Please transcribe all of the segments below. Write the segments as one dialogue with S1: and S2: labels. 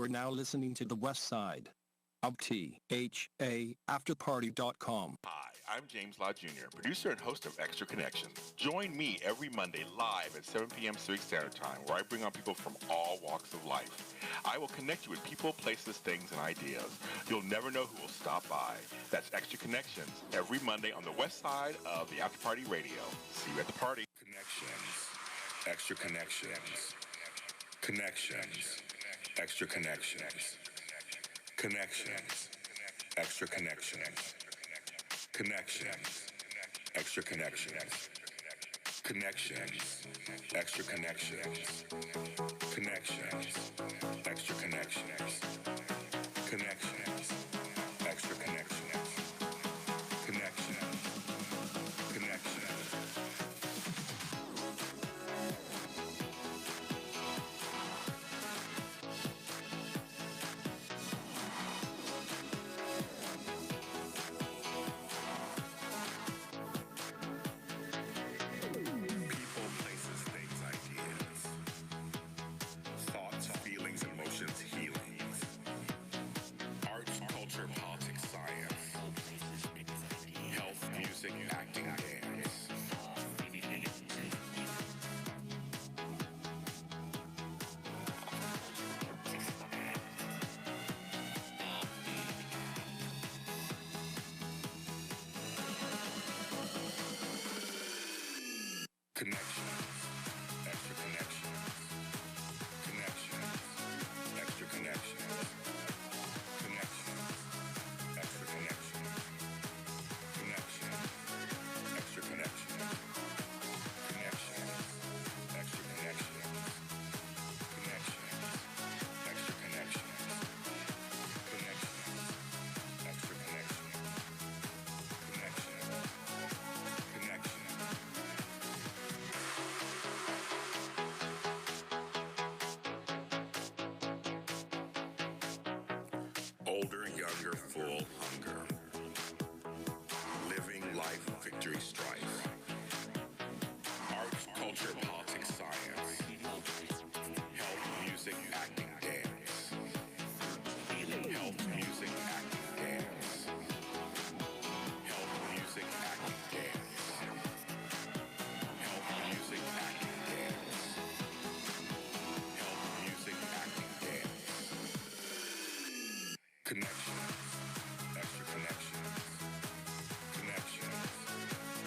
S1: You are now listening to The West Side of THA Afterparty.com.
S2: Hi, I'm James Lott Jr., producer and host of Extra Connections. Join me every Monday live at 7 p.m. Pacific Standard Time, where I bring on people from all walks of life. I will connect you with people, places, things, and ideas. You'll never know who will stop by. That's Extra Connections, every Monday on the west side of the After Party Radio. See you at the party.
S3: Connections. Extra Connections. Connections. Extra Connections. Connections. Extra Connections. Connections. Extra Connections. Connections. Extra Connections. Connections. Extra Connections. Connections. Extra Connections. Connections. Connections. People, places, things, ideas. Thoughts, feelings, emotions, healings. Arts, culture, politics, science. Health, music, acting, dance. Connections. Extra connections. Connections. Extra connections. Connections. Extra connections. Connections. Extra connections. Connections. Extra connections. Connections. Extra connections. Connections. Extra connections. Connections. Connections. Older, younger, full hunger. Living life, victory, strife. Arts, culture, politics, science. Health, music, acting, dance. Health, music, acting, dance. Health, music, acting, dance. Health, music, acting, dance. Health, music, acting, dance. Connections. Extra connections. Connections.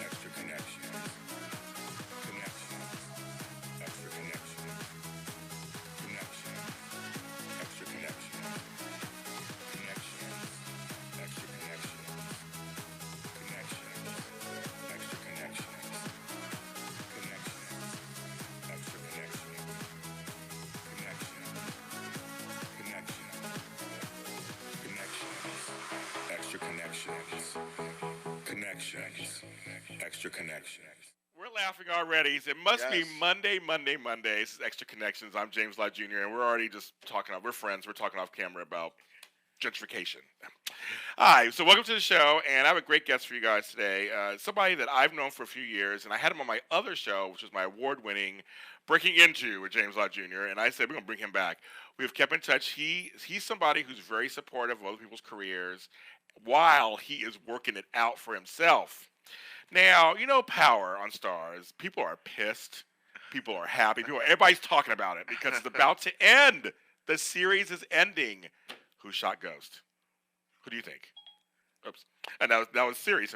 S3: Extra connections. Connections. Extra connections. Connections. Extra connections. Connections. Extra connections. Connections. Extra connections. Connections. Extra connections. Connections. Connections. Connections. Extra connections. Connections. Extra connections.
S2: We're laughing already. It must be
S4: Yes.
S2: Monday. This is Extra Connections. I'm James Lott Jr., and we're already just talking. We're friends. We're talking off camera about gentrification. Hi, so welcome to the show, and I have a great guest for you guys today. Somebody that I've known for a few years, and I had him on my other show, which was my award-winning Breaking Into with James Lott Jr., and I said we're going to bring him back. We've kept in touch. He's somebody who's very supportive of other people's careers while he is working it out for himself. Now, you know Power on Starz. People are pissed. People are happy. Everybody's talking about it because it's about to end. The series is ending. Who shot Ghost? Who do you think? Oops. And that was serious.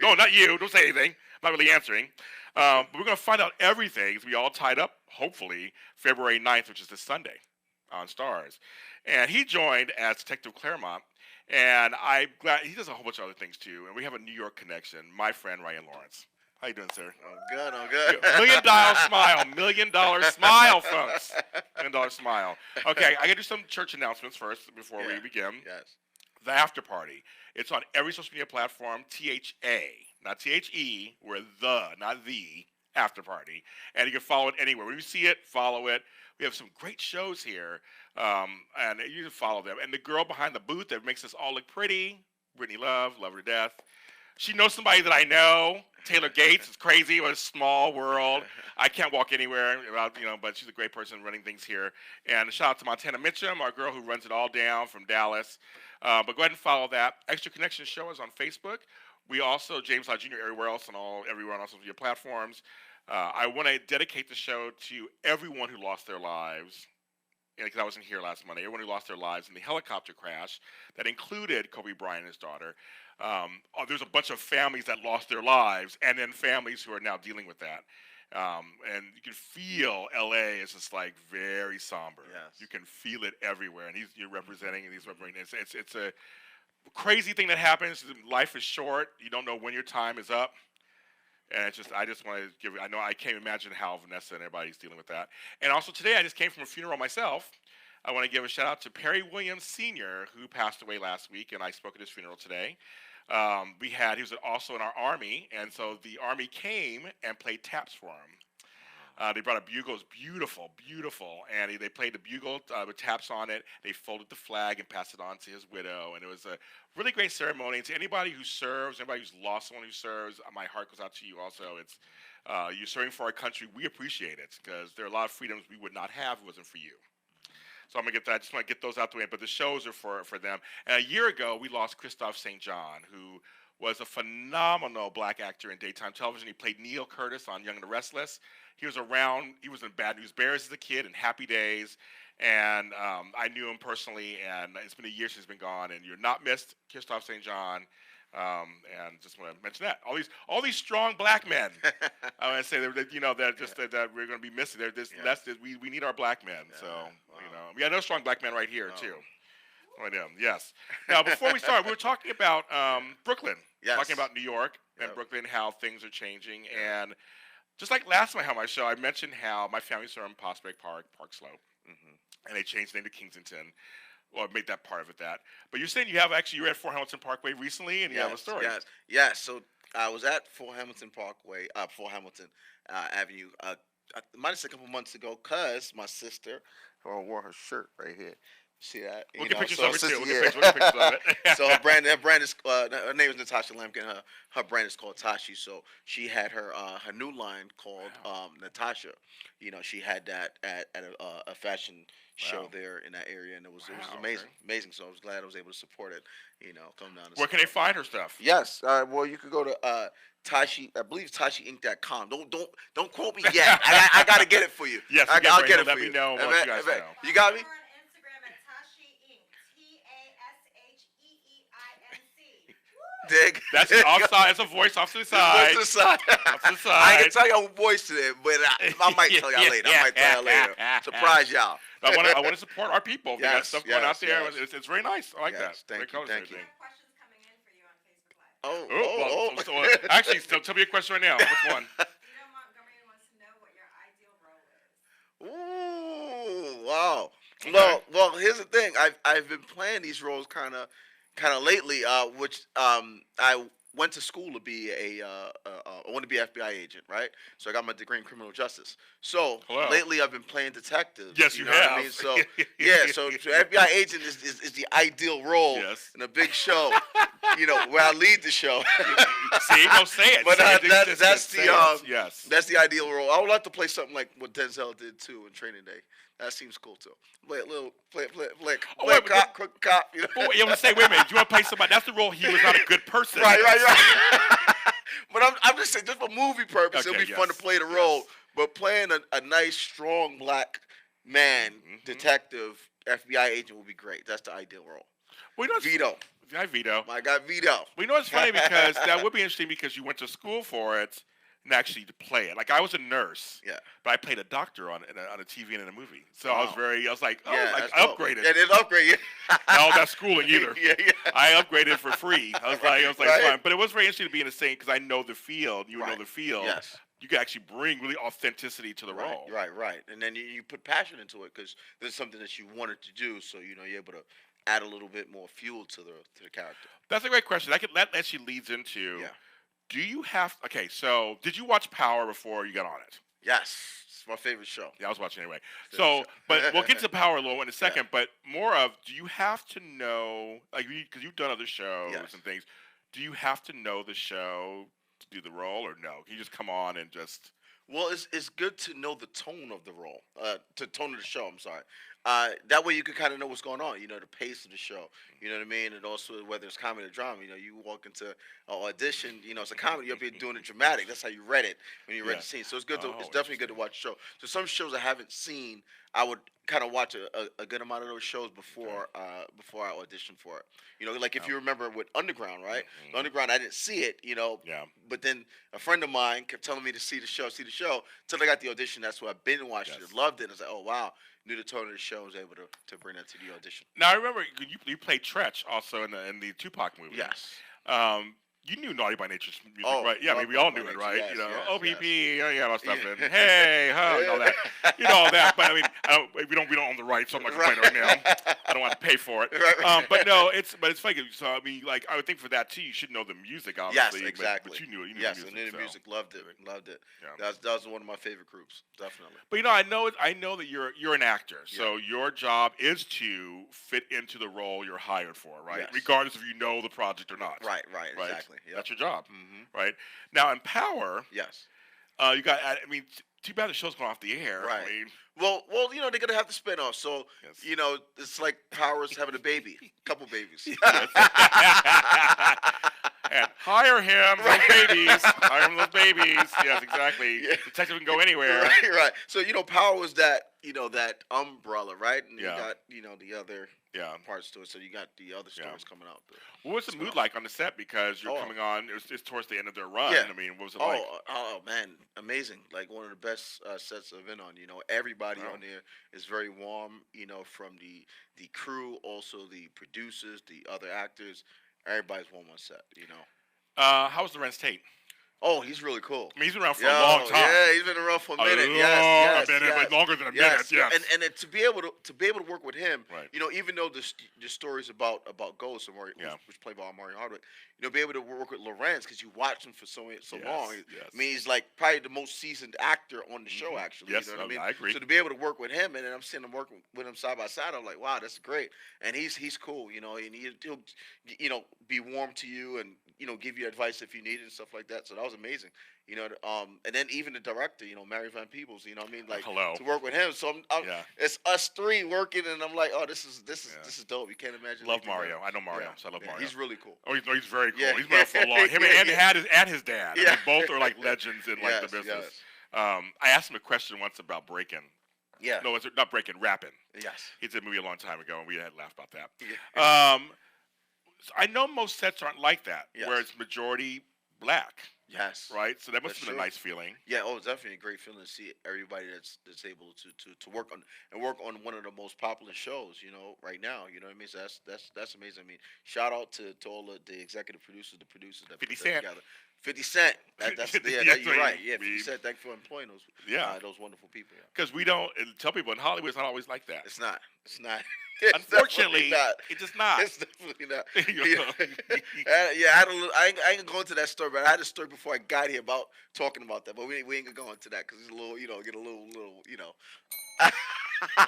S2: No, not you. Don't say anything. I'm not really answering. But we're going to find out everything as we all tied up, hopefully, February 9th, which is this Sunday on Starz. And he joined as Detective Claremont. And I'm glad he does a whole bunch of other things too. And we have a New York connection. My friend Rayan Lawrence. How you doing, sir?
S4: I'm good.
S2: $1 million smile. $1 million smile, folks. $1 million smile. Okay, I got to do some church announcements first before we begin.
S4: Yes.
S2: The After Party. It's on every social media platform. THA, not THE. We're not the After Party. And you can follow it anywhere. When you see it, follow it. We have some great shows here, and you can follow them. And the girl behind the booth that makes us all look pretty, Brittany Love her to death. She knows somebody that I know. Taylor Gates is crazy. It was a small world. I can't walk anywhere without, but she's a great person running things here. And shout out to Montana Mitchum, our girl who runs it all down from Dallas. But go ahead and follow that. Extra Connections Show is on Facebook. We also, James Lott Jr. everywhere else everyone else on your platforms. I want to dedicate the show to everyone who lost their lives. Because I wasn't here last Monday. Everyone who lost their lives in the helicopter crash that included Kobe Bryant and his daughter. There's a bunch of families that lost their lives, and then families who are now dealing with that. And you can feel LA is just like very somber.
S4: Yes.
S2: You can feel it everywhere, and you're representing, and he's representing. It's a crazy thing that happens. Life is short. You don't know when your time is up. And I just want to give. I can't imagine how Vanessa and everybody's dealing with that. And also today, I just came from a funeral myself. I want to give a shout out to Perry Williams Sr., who passed away last week, and I spoke at his funeral today. He was also in our Army, and so the Army came and played taps for him. They brought a bugle. It was beautiful, beautiful. And they played the bugle with taps on it. They folded the flag and passed it on to his widow. And it was a really great ceremony. And to anybody who serves, anybody who's lost someone who serves, my heart goes out to you also. It's you're serving for our country. We appreciate it because there are a lot of freedoms we would not have if it wasn't for you. So I'm going to get that. I just want to get those out the way. But the shows are for them. And a year ago, we lost Christophe St. John, who was a phenomenal black actor in daytime television. He played Neil Curtis on Young and the Restless. He was around. He was in Bad News Bears as a kid and Happy Days. And I knew him personally, and it's been a year since he's been gone. And you're not missed, Christophe St. John. And just want to mention that all these strong black men. I want to say that that we're going to be missing. We need our black men. So we got no strong black men right here too. Yes. Now before we start, we were talking about Brooklyn.
S4: Yes.
S2: Talking about New York and Brooklyn, how things are changing, and just like last time I had my show, I mentioned how my family's from Prospect Park, Park Slope, and they changed the name to Kensington. Well, I made that part of it that. But you're saying you're at Fort Hamilton Parkway recently, and you have a story.
S4: Yes. So I was at Fort Hamilton Parkway, Fort Hamilton Avenue. I might have said a couple months ago, cause my sister wore her shirt right here. See that?
S2: We'll get pictures of it too. We'll get pictures of it.
S4: So her brand is her name is Natasha Lampkin. Her brand is called Tashi. So she had her new line called Natasha. She had that at a fashion show there in that area, and it was amazing. So I was glad I was able to support it. Come down.
S2: Where can they find her stuff?
S4: Yes. Well, you could go to Tashi. I believe TashiInc.com. Don't quote me yet. I gotta get it for you.
S2: Yes,
S4: I'll get it for you.
S2: Let me know what you guys know.
S4: You got me? Dig.
S2: That's offside. That's a voice off to the side.
S4: Off to the side. I ain't gonna tell y'all what voice today, but I might tell y'all later. Surprise y'all.
S2: I want to support our people. We got stuff going out there. It's very nice. I like that.
S4: Thank you.
S5: Questions coming in for you on Facebook Live.
S2: Actually, tell me a question right now. Which one?
S5: Montgomery wants to know what your ideal role is.
S4: Ooh, wow.
S2: Okay.
S4: Well, here's the thing. I've been playing these roles kind of lately, which I went to school to be I want to be an FBI agent, right? So I got my degree in criminal justice. So lately I've been playing detective.
S2: Yes, you
S4: know
S2: have.
S4: What I mean? So so FBI agent is the ideal role in a big show. Where I lead the show.
S2: See, don't say it.
S4: But that's the ideal role. I would like to play something like what Denzel did too in Training Day. That seems cool too. Play a little, play cop, crook cop.
S2: You want to say, wait a minute? You want to play somebody? That's the role. He was not a good person.
S4: Right. But I'm just saying, just for movie purpose, it'll be fun to play the role. But playing a nice, strong black man, detective, FBI agent would be great. That's the ideal role. Vito.
S2: Hi, Vito.
S4: My guy Vito.
S2: We know it's funny because that would be interesting because you went to school for it. And actually to play it. Like I was a nurse, but I played a doctor on a TV and in a movie. So I was like, I upgraded.
S4: Yeah, it upgraded.
S2: Not that schooling either. I upgraded for free. I was like,
S4: right.
S2: fine. But it was very interesting to be in the same because I know the field. You know the field.
S4: Yes.
S2: You can actually bring really authenticity to the role.
S4: Right. And then you put passion into it because there's something that you wanted to do. So you're able to add a little bit more fuel to the character.
S2: That's a great question. That actually leads into. Do you have so did you watch Power before you got on it?
S4: Yes. It's my favorite show.
S2: Yeah, I was watching anyway. So, but we'll get to Power a little in a second, but more of, do you have to know, like, because you've done other shows and things, do you have to know the show to do the role, or no? Can you just come on and just?
S4: Well, it's good to know the tone of the role, the tone of the show. I'm sorry. That way you can kind of know what's going on. You know, the pace of the show. You know what I mean? And also whether it's comedy or drama. You know, you walk into an audition. You know, it's a comedy. You're up here doing it dramatic. That's how you read it when you read the scene. So it's good to. It's definitely good to watch the show. So some shows I haven't seen, I would kind of watch a good amount of those shows before before I audition for it. You know, like if you remember with Underground, right? The Underground, I didn't see it. You know.
S2: Yeah.
S4: But then a friend of mine kept telling me to see the show, till I got the audition. That's why I binge watched it, loved it. I was like, oh wow, knew the tone of the show, was able to bring that to the audition.
S2: Now I remember you played Tretch also in the Tupac movie.
S4: Yes.
S2: You knew Naughty by Nature's music,
S4: Oh,
S2: right? Yeah, I mean, we all knew it, right?
S4: yes,
S2: you know,
S4: yes,
S2: OPP,
S4: yes.
S2: all that stuff, and hey, huh, and all that. You know all that, but I mean, we don't own the rights, so I'm not going to play it right now. I don't want to pay for it.
S4: Right.
S2: But no, it's funny. So I mean, like, I would think for that too, you should know the music, obviously.
S4: Yes, exactly.
S2: But you knew it. You knew
S4: yes,
S2: the music.
S4: and then the music, loved it.
S2: Yeah.
S4: That was one of my favorite groups, definitely.
S2: But you know, I know that you're an actor, so your job is to fit into the role you're hired for, right?
S4: Yes.
S2: Regardless if you know the project or not.
S4: Right, exactly. Yep.
S2: That's your job,
S4: Mm-hmm.
S2: right? Now in Power,
S4: Yes.
S2: you got. I mean, too bad the show's going off the air.
S4: Right.
S2: I mean,
S4: Well, you know, they're gonna have to spin off. So,
S2: Yes.
S4: you know, it's like Power's having a baby, couple babies.
S2: and hire him, those babies. Hire him, those babies. Yes, exactly.
S4: Yeah.
S2: Detective can go anywhere.
S4: Right. So, you know, Power was that, you know, that umbrella, right? And
S2: Yeah.
S4: you got, you know, the other
S2: Yeah.
S4: parts to it. So you got the other stories coming out.
S2: What was the mood like on the set? Because you're coming on, it's towards the end of their run.
S4: Yeah.
S2: I mean, what was it like?
S4: Oh man, amazing! Like one of the best sets I've been on. You know, everybody on there is very warm. You know, from the crew, also the producers, the other actors. Everybody's warm on set. You know.
S2: How was Lorenz Tate?
S4: Oh, he's really cool.
S2: I mean, he's been around for a long time.
S4: Yeah, he's been around for a minute. Yes,
S2: but longer than a minute. Yes.
S4: And to be able to work with him,
S2: Right.
S4: you know, even though the stories about Ghost and which played by Mario Hardwick, you know, be able to work with Lorenz because you watched him for so long.
S2: Yes.
S4: I mean, he's like probably the most seasoned actor on the show, actually.
S2: Yes,
S4: you know what I mean?
S2: I agree.
S4: So to be able to work with him, and then I'm seeing him working with him side by side, I'm like, wow, that's great. And he's cool, you know, and he'll you know, be warm to you and, you know, give you advice if you need it and stuff like that. So that was amazing. You know, and then even the director, you know, Mary Van Peebles, you know what I mean? Like to work with him. So it's us three working, and I'm like, oh, this is dope. You can't imagine.
S2: Love Mario. I know Mario, so I love Mario.
S4: He's really cool.
S2: Oh, he's very cool.
S4: Yeah.
S2: He's been around for a long. Him and his dad. I
S4: Yeah.
S2: mean, both are like legends in like the
S4: Yes,
S2: business.
S4: yes.
S2: I asked him a question once about breaking.
S4: Yeah.
S2: No, it's not breaking, rapping.
S4: Yes.
S2: He did a movie a long time ago, and we had laughed about that.
S4: Yeah.
S2: So I know most sets aren't like that,
S4: Yes.
S2: where it's majority black,
S4: Yes.
S2: right? So that must
S4: That's
S2: have been
S4: true.
S2: a nice feeling.
S4: Yeah, it's definitely a great feeling to see everybody that's able to work on one of the most popular shows, you know, right now. You know what I mean? So that's amazing. I mean, shout out to all the executive producers, the producers that put
S2: 50
S4: that
S2: Cent.
S4: together. 50 Cent. That's
S2: Yeah,
S4: you're right. Yeah, 50
S2: we-
S4: Cent. Thank you for employing those those wonderful people. Yeah.
S2: Because we don't tell people in Hollywood, it's not always like that.
S4: It's not. It's
S2: Unfortunately,
S4: definitely not.
S2: it's just not.
S4: It's definitely not.
S2: You know?
S4: Yeah, I had a little, I ain't gonna go into that story, but I had a story before I got here about talking about that. But we ain't gonna go into that because it's a little, you know, get a little, you know.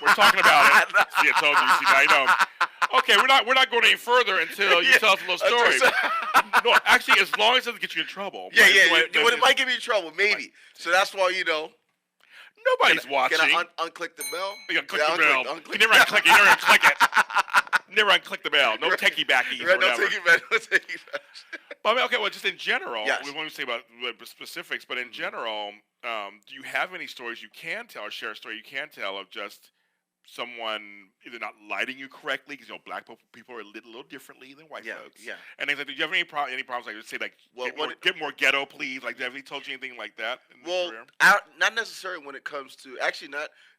S2: We're talking about it. See, I told you. See, now you know. Okay, we're not going any further until you tell us a little story. No, actually, as long as it doesn't get you in trouble.
S4: Yeah.
S2: But
S4: It might get me in trouble, maybe. So that's why, you know.
S2: Nobody's watching.
S4: Can I unclick the bell?
S2: You click the bell. You never unclick it. You never unclick it. Never unclick the bell. No techie backies.
S4: Right,
S2: or
S4: don't
S2: whatever.
S4: take it back. Don't take it back.
S2: But I mean, okay, well, just in general,
S4: Yes.
S2: we won't say about specifics, but in general, do you have any stories you can tell or share a story you can tell of just someone either not lighting you correctly, because, you know, black people are lit a little differently than white folks.
S4: Yeah.
S2: And things like, do you have any problems, like, say, like,
S4: Well,
S2: get more ghetto, please? Like, have they told you anything like that in your
S4: Well,
S2: career?
S4: not necessarily when it comes to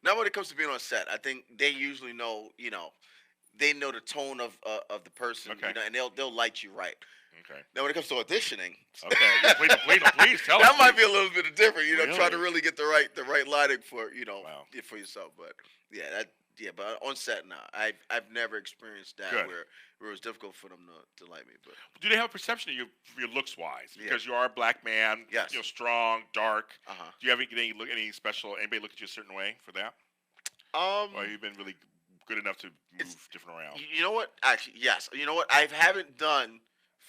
S4: not when it comes to being on set. I think they usually know, you know, they know the tone of the person,
S2: Okay.
S4: you know, and they'll light you right.
S2: Okay.
S4: Now, when it comes to auditioning,
S2: Okay. please tell us.
S4: that might be a little bit different. You know,
S2: Really?
S4: try to really get the right lighting for, you know,
S2: Wow.
S4: for yourself. But but on set, nah, I've never experienced that
S2: Good.
S4: where it was difficult for them to light me. But
S2: Do they have a perception of you, your looks wise?
S4: Yeah.
S2: Because you are a black man,
S4: Yes.
S2: you know, strong, dark.
S4: uh-huh.
S2: Do you have any special? Anybody look at you a certain way for that? Or have you been really good enough to move different around?
S4: You know what? Actually, yes. You know what? I haven't done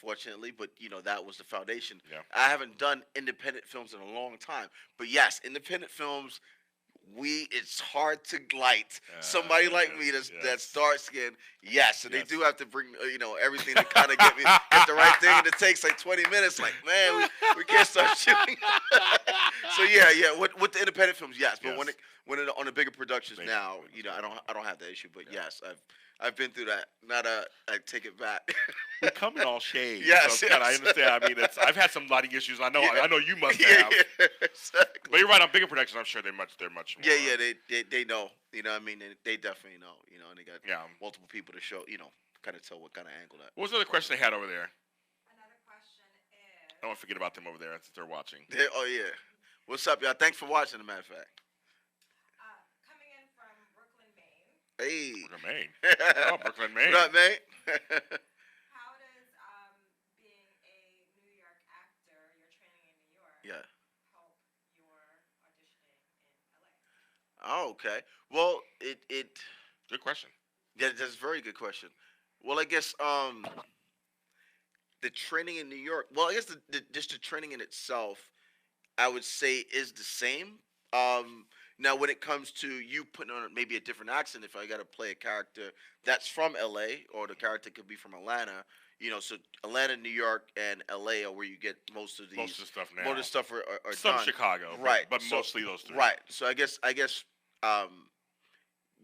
S4: unfortunately, but that was the foundation.
S2: Yeah.
S4: I haven't done independent films in a long time, but yes, independent films. It's hard to light somebody like me that's dark skinned. Yes, and they do have to bring everything to kind of get the right thing, and it takes like 20 minutes. Like, man, we can't start shooting. So yeah. With the independent films, yes, but when it on the bigger productions now, I don't have that issue. But yes, I've been through that. I take it back.
S2: We come in all shades.
S4: Yes,
S2: so I understand. I mean, I've had some lighting issues. I know you must have.
S4: Yeah, exactly.
S2: But you're right, on bigger productions, I'm sure they're much more.
S4: Yeah, they know. You know what I mean? They definitely know. And they got multiple people to show, kind of tell what kind of angle that.
S2: What was the other question they had over there?
S5: Another question is.
S2: I don't want to forget about them over there since they're watching.
S4: Oh, yeah. What's up, y'all? Thanks for watching, as a matter of fact.
S5: Coming in from Brooklyn, Maine.
S4: Hey.
S2: Brooklyn, Maine. Oh, Brooklyn, Maine.
S4: What up, Maine?
S5: How does being a New York actor, your training in New York, help your auditioning in LA?
S4: Oh, okay. Well, it.
S2: Good question.
S4: Yeah, that's a very good question. Well, I guess the training in New York. Well, I guess just the training in itself, I would say, is the same. Now, when it comes to you putting on maybe a different accent, if I got to play a character that's from LA, or the character could be from Atlanta, so Atlanta, New York, and LA are where you get most of the
S2: stuff now.
S4: Most of the stuff are
S2: some
S4: done.
S2: Chicago,
S4: Right?
S2: But mostly those three.
S4: Right. So I guess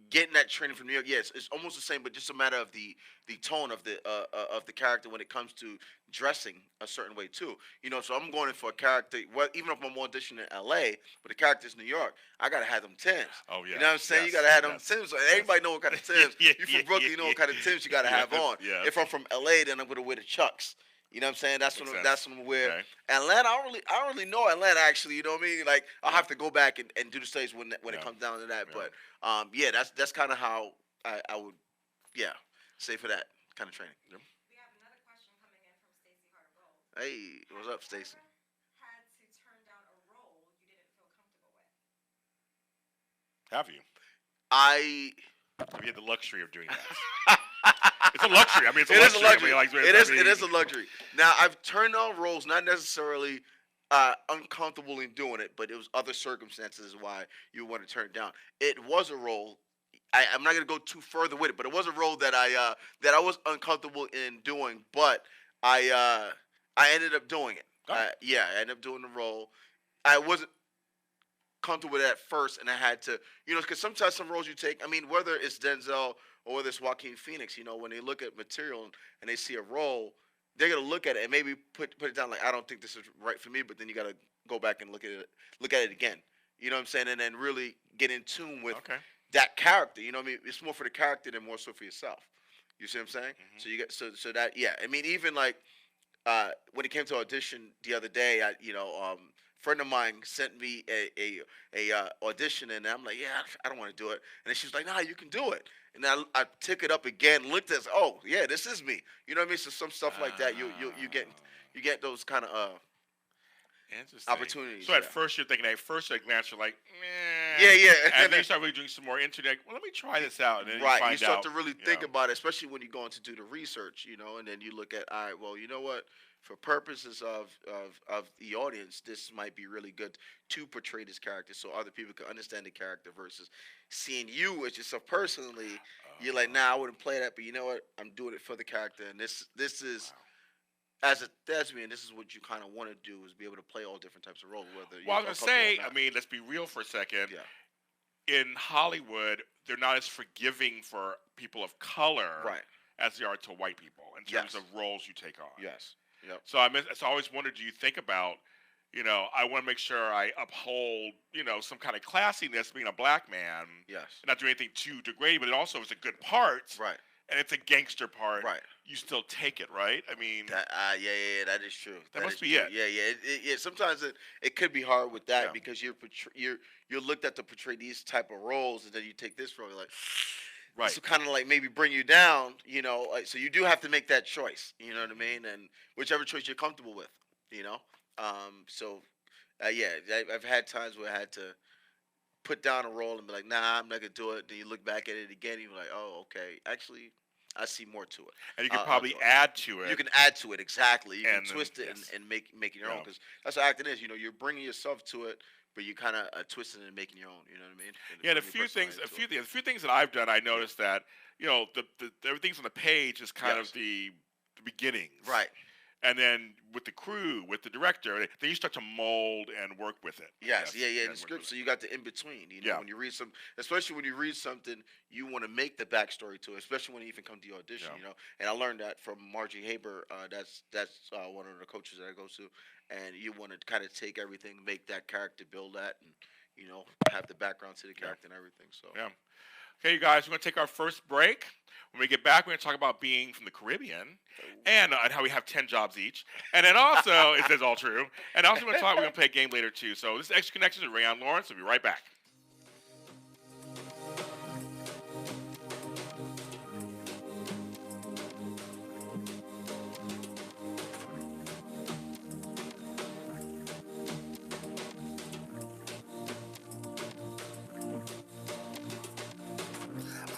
S4: getting that training from New York, yes, it's almost the same, but just a matter of the tone of the character when it comes to dressing a certain way too. So I'm going in for a character. Well, even if I'm auditioning in LA, but the character's New York, I gotta have them Timbs.
S2: Oh yeah.
S4: You know what I'm saying? You gotta have them Timbs. Everybody know what kind of Timbs. You from Brooklyn, you know what kind of Timbs you gotta have on.
S2: Yeah.
S4: If I'm from LA, then I'm gonna wear the Chucks. You know what I'm saying? That's when I'm wear.
S2: Okay.
S4: Atlanta, I don't really know Atlanta actually. You know what I mean? Like I'll have to go back and do the studies when it comes down to that. But that's kind of how I would say for that kind of training.
S5: We have another question coming in from Stacy Harder-Gold.
S4: Hey, what's up, Stacy?
S5: Had to turn down a role you didn't feel comfortable with.
S2: Have you?
S4: Have
S2: you had the luxury of doing that? It's a luxury. I mean, it's a
S4: It is
S2: luxury.
S4: a luxury.
S2: I mean,
S4: It is a luxury. Now, I've turned down roles, not necessarily uncomfortable in doing it, but it was other circumstances why you want to turn it down. It was a role. I'm not gonna go too further with it, but it was a role that I was uncomfortable in doing, but I ended up doing it.
S2: Oh.
S4: I ended up doing the role. I wasn't comfortable with it at first, and I had to, because sometimes some roles you take, I mean, whether it's Denzel or whether it's Joaquin Phoenix, when they look at material and they see a role, they're gonna look at it and maybe put it down like, I don't think this is right for me, but then you gotta go back and look at it again. You know what I'm saying? And then really get in tune with that character. You know what I mean? It's more for the character than more so for yourself. You see what I'm saying?
S2: Mm-hmm.
S4: So you get so that I mean, even like when it came to audition the other day, friend of mine sent me a audition, and I'm like, I don't want to do it. And then she was like, nah, you can do it. And I took it up again, looked at, this is me. You know what I mean? So some stuff like that, you get those kind of
S2: interesting
S4: opportunities.
S2: So at first you're thinking, at first at a glance you're like,
S4: yeah.
S2: And then you start really doing some more internet. Well, let me try this out. And then
S4: you start to really think about it, especially when you're going to do the research, and then you look at, all right, well, you know what? For purposes of the audience, this might be really good to portray this character so other people can understand the character versus seeing you as yourself personally. You're like, nah, I wouldn't play that, but you know what? I'm doing it for the character, and this is as a thespian, this is what you kind of want to do, is be able to play all different types of roles.
S2: Well, I was gonna say, I mean, let's be real for a second.
S4: Yeah.
S2: In Hollywood, they're not as forgiving for people of color, as they are to white people in terms of roles you take on.
S4: Yes. Yep.
S2: So I always wondered, do you think about, I want to make sure I uphold, some kind of classiness being a black man.
S4: Yes.
S2: And not do anything too degrading, but it also is a good part.
S4: Right.
S2: And it's a gangster part.
S4: Right.
S2: You still take it, right? I mean.
S4: That is true.
S2: That must be
S4: true.
S2: it.
S4: Yeah. Sometimes it could be hard with that because you're looked at to portray these type of roles, and then you take this role, you're like.
S2: Right.
S4: This will kind of like maybe bring you down, so you do have to make that choice, you know what I mean? And whichever choice you're comfortable with, I've had times where I had to put down a role and be like, nah, I'm not going to do it. Then you look back at it again, and you're like, oh, okay. Actually, I see more to it.
S2: And you can
S4: I'll
S2: probably
S4: do it.
S2: add to it.
S4: You can add to it, exactly. You
S2: And
S4: can
S2: then-
S4: twist it
S2: yes.
S4: and make it your own,
S2: Yeah.
S4: because that's what acting is. You're bringing yourself to it, but you kind of twisting it and making your own. You know what I mean? And
S2: Yeah, and a
S4: bringing your
S2: few things,
S4: personality to
S2: a few things that I've done, I noticed that the everything's on the page is kind
S4: Yes.
S2: of the beginnings,
S4: it. Right.
S2: And then with the crew, with the director, then you start to mold and work with it. I
S4: Yes,
S2: guess,
S4: yeah.
S2: and
S4: The
S2: work
S4: script,
S2: with
S4: so
S2: it.
S4: you got the in between.
S2: Yeah.
S4: When you read especially when you read something, you want to make the backstory to it. Especially when you even come to your audition.
S2: Yeah.
S4: And I learned that from Margie Haber. That's one of the coaches that I go to. And you want to kind of take everything, make that character, build that, and have the background to the character and everything. So
S2: Yeah. Okay, you guys, we're going to take our first break. When we get back, we're going to talk about being from the Caribbean and how we have 10 jobs each. And then also, it says all true. And also, we're going to play a game later, too. So this is Extra Connections with Rayan Lawrence. We'll be right back.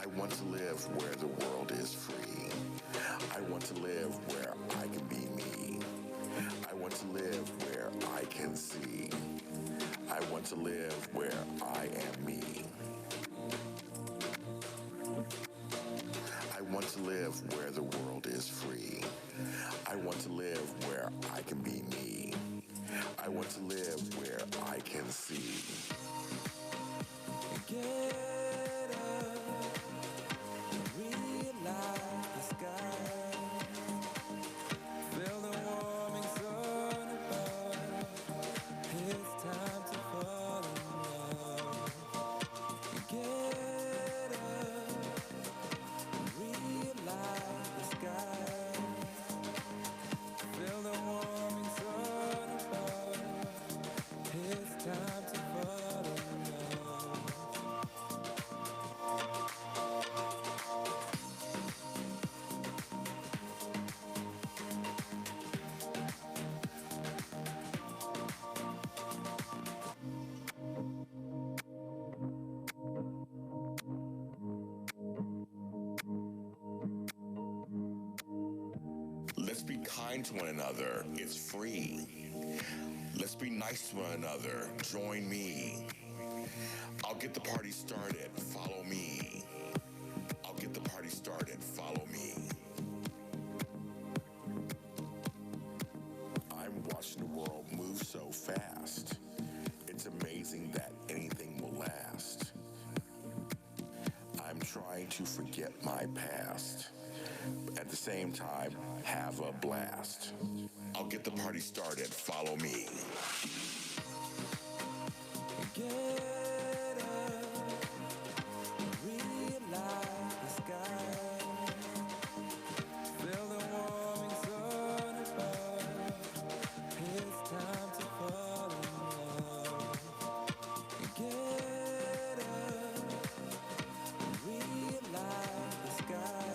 S3: I want to live where the world is free. I want to live where I can be me. I want to live where I can see. I want to live where I am me. I want to live where the world is free. I want to live where I can be me. I want to live where I can see. Get up, realize the sky. Feel the warming sun above. It's time to fall in love. Get up, realize the sky. Feel the warming sun above. It's time to fall in love. Let's be kind to one another. It's free. Let's be nice to one another. Join me. I'll get the party started. Follow me. I'll get the party started. Follow me. I'm watching the world move so fast. It's amazing that anything will last. I'm trying to forget my past. At the same time, have a blast. I'll get the party started. Follow me. Get up, realize the sky. Feel the warming sun above. It's time to fall in love. Get up, realize the sky.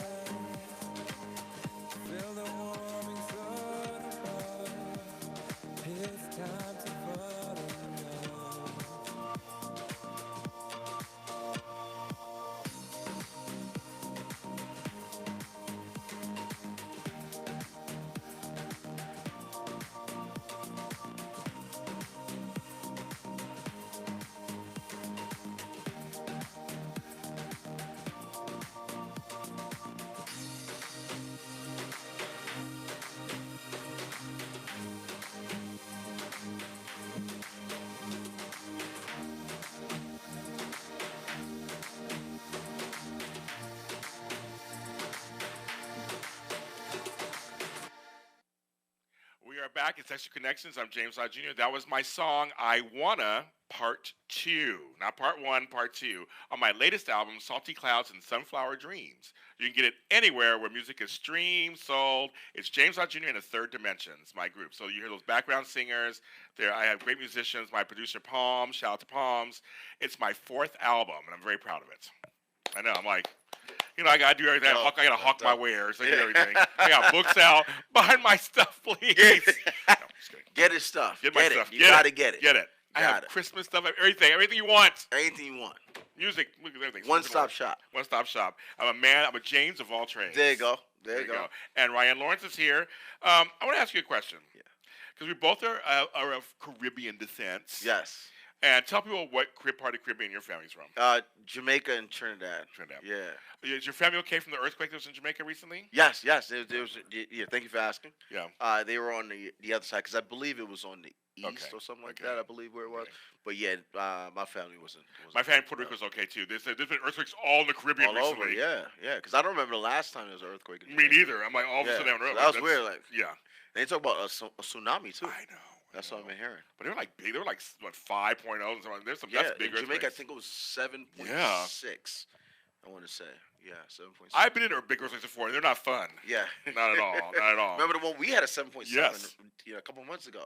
S3: Feel the warming sun above. It's time to fall in love.
S2: We are back. It's Extra Connections. I'm James Lott Jr. That was my song, I Wanna, Part 2. Not Part 1, Part 2. On my latest album, Salty Clouds and Sunflower Dreams. You can get it anywhere where music is streamed, sold. It's James Lott Jr. and the Third Dimensions, my group. So you hear those background singers. There, I have great musicians. My producer, Palms. Shout out to Palms. It's my 4th album, and I'm very proud of it. I know. I'm like, I gotta do everything. I gotta hawk my wares. I do everything. I got books out. Buy my stuff, please. No, just kidding.
S4: Get his stuff.
S2: Get my stuff.
S4: You gotta get it.
S2: Get it. I have
S4: Got it.
S2: Christmas stuff. Everything. Everything you want.
S4: Anything you want.
S2: Music, everything.
S4: One-stop shop.
S2: One-stop shop. I'm a man. I'm a James of all trades.
S4: There you go. There you go.
S2: And Rayan Lawrence is here. I want to ask you a question.
S4: Yeah.
S2: Because we both are of Caribbean descent.
S4: Yes.
S2: And tell people what part of Caribbean your family's from.
S4: Jamaica and Trinidad. Yeah.
S2: Is your family okay from the earthquake that was in Jamaica recently?
S4: Yes. There was, yeah, thank you for asking.
S2: Yeah.
S4: They were on the other side because I believe it was on the east or something like that. I believe where it was. But yeah, my family wasn't.
S2: My family in Puerto Rico was okay too. There's been earthquakes all in the Caribbean
S4: all
S2: recently.
S4: over. Yeah. Because I don't remember the last time there was an earthquake.
S2: Me neither. I'm like all of a sudden.
S4: So that was weird. Like,
S2: yeah.
S4: They talk about a tsunaami too.
S2: I know.
S4: That's what I've been hearing.
S2: But they were like big. They were like what 5.0 and something. There's some that's big.
S4: In Jamaica, I think it was 7.6. I want to say 7.6.
S2: I've been in big earthquakes before. They're not fun.
S4: Yeah,
S2: not at all. Not at all.
S4: Remember the one we had a 7.7?
S2: Yes.
S4: A couple months ago.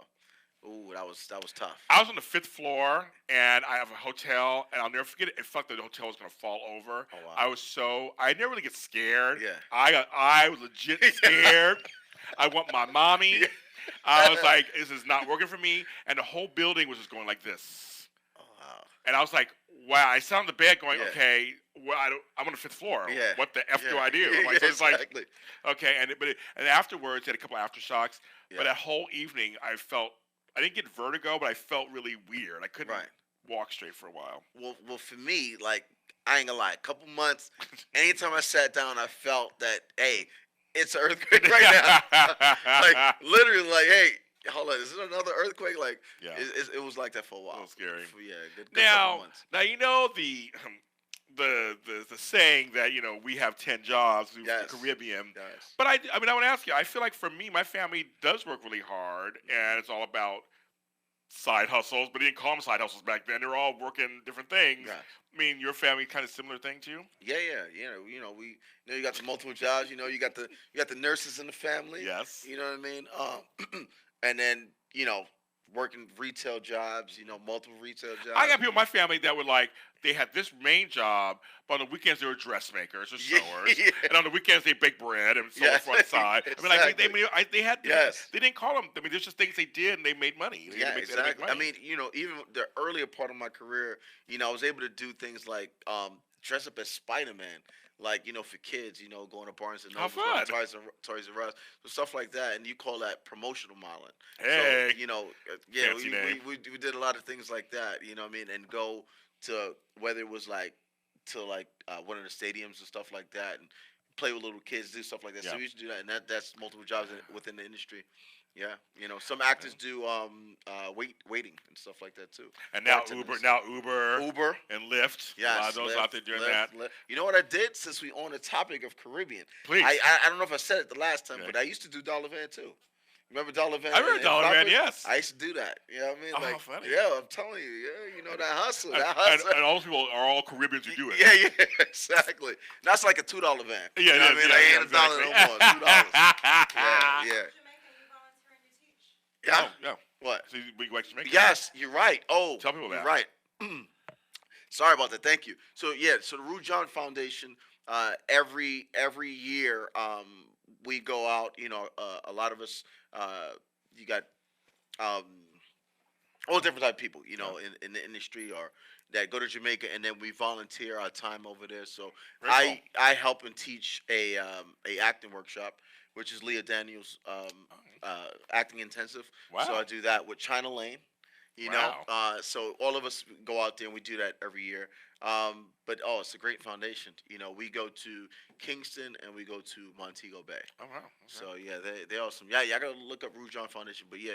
S4: Ooh, that was tough.
S2: I was on the 5th floor, and I have a hotel, and I'll never forget it. It felt like the hotel was gonna fall over.
S4: Oh, wow.
S2: I never really get scared.
S4: Yeah.
S2: I was legit scared. I want my mommy. I was like, this is not working for me, and the whole building was just going like this.
S4: Oh wow.
S2: And I was like, wow. I sat on the bed going, okay, well, I'm on the 5th floor.
S4: Yeah.
S2: What the F do I do? Like, so it's
S4: exactly.
S2: Like, okay, and afterwards, I had a couple aftershocks.
S4: Yeah.
S2: But that whole evening, I didn't get vertigo, but I felt really weird. I couldn't walk straight for a while.
S4: Well, for me, like, I ain't gonna lie, a couple months, anytime I sat down, I felt that, hey, it's an earthquake right now. Like, literally, like, hey, hold on, is it another earthquake? Like, it was like that for a while.
S2: A little scary.
S4: Yeah, good couple months.
S2: Now, you know the saying that, you know, we have 10 jobs in the Caribbean.
S4: Yes.
S2: But I want to ask you, I feel like for me, my family does work really hard, and it's all about side hustles, but they didn't call them side hustles back then. They're all working different things.
S4: Yes.
S2: I mean, your family kind of similar thing to you?
S4: Yeah. You know, you got the multiple jobs. You know, you got the nurses in the family.
S2: Yes.
S4: You know what I mean? And then, you know, working retail jobs. You know, multiple retail jobs.
S2: I got people in my family that were like, they had this main job, but on the weekends they were dressmakers or sewers, and on the weekends they baked bread and so on the side.
S4: Exactly.
S2: I mean, like they had,
S4: Yes.
S2: They didn't call them. I mean, there's just things they did and they made money.
S4: Exactly. I mean, you know, even the earlier part of my career, you know, I was able to do things like dress up as Spider-Man. Like, you know, for kids, you know, going to Barnes and Noble, Toys R Us, so stuff like that, and you call that promotional modeling.
S2: Hey,
S4: so, you know, we did a lot of things like that, you know what I mean, and go to whether it was like to one of the stadiums and stuff like that, and play with little kids, do stuff like that. So we used to do that, and that's multiple jobs within the industry. Yeah, you know, some actors do waiting and stuff like that too.
S2: And now Uber, and Lyft.
S4: Yes,
S2: a lot of those out there doing that.
S4: You know what I did since we on the topic of Caribbean?
S2: Please.
S4: I don't know if I said it the last time, but I used to do Dollar Van too. Remember Dollar Van?
S2: I remember Dollar Van, yes.
S4: I used to do that. You know what I mean?
S2: Oh,
S4: like,
S2: funny.
S4: Yeah, I'm telling you. Yeah, you know that hustle.
S2: And all those people are all Caribbeans who do it.
S4: Yeah, exactly. That's like a $2 van.
S2: Yeah,
S4: you know what I mean? I ain't $1 no more. $2. Yeah.
S5: Jamaica, you volunteer and you teach.
S4: Yeah.
S2: Yeah.
S4: What?
S2: So we go to Jamaica.
S4: Yes, you're right. Oh,
S2: tell people that.
S4: You're right. Sorry about that. Thank you. So the Rude John Foundation, every year, we go out. You know, a lot of us. You got all different type of people. You know, in the industry or that go to Jamaica, and then we volunteer our time over there. So I help and teach a acting workshop, which is Leah Daniels' acting intensive.
S2: Wow.
S4: So I do that with China Lane. You know, so all of us go out there and we do that every year. But it's a great foundation. You know, we go to Kingston and we go to Montego Bay.
S2: Oh wow! Okay.
S4: So yeah, they're awesome. Yeah, I gotta look up Rouge John Foundation. But yeah,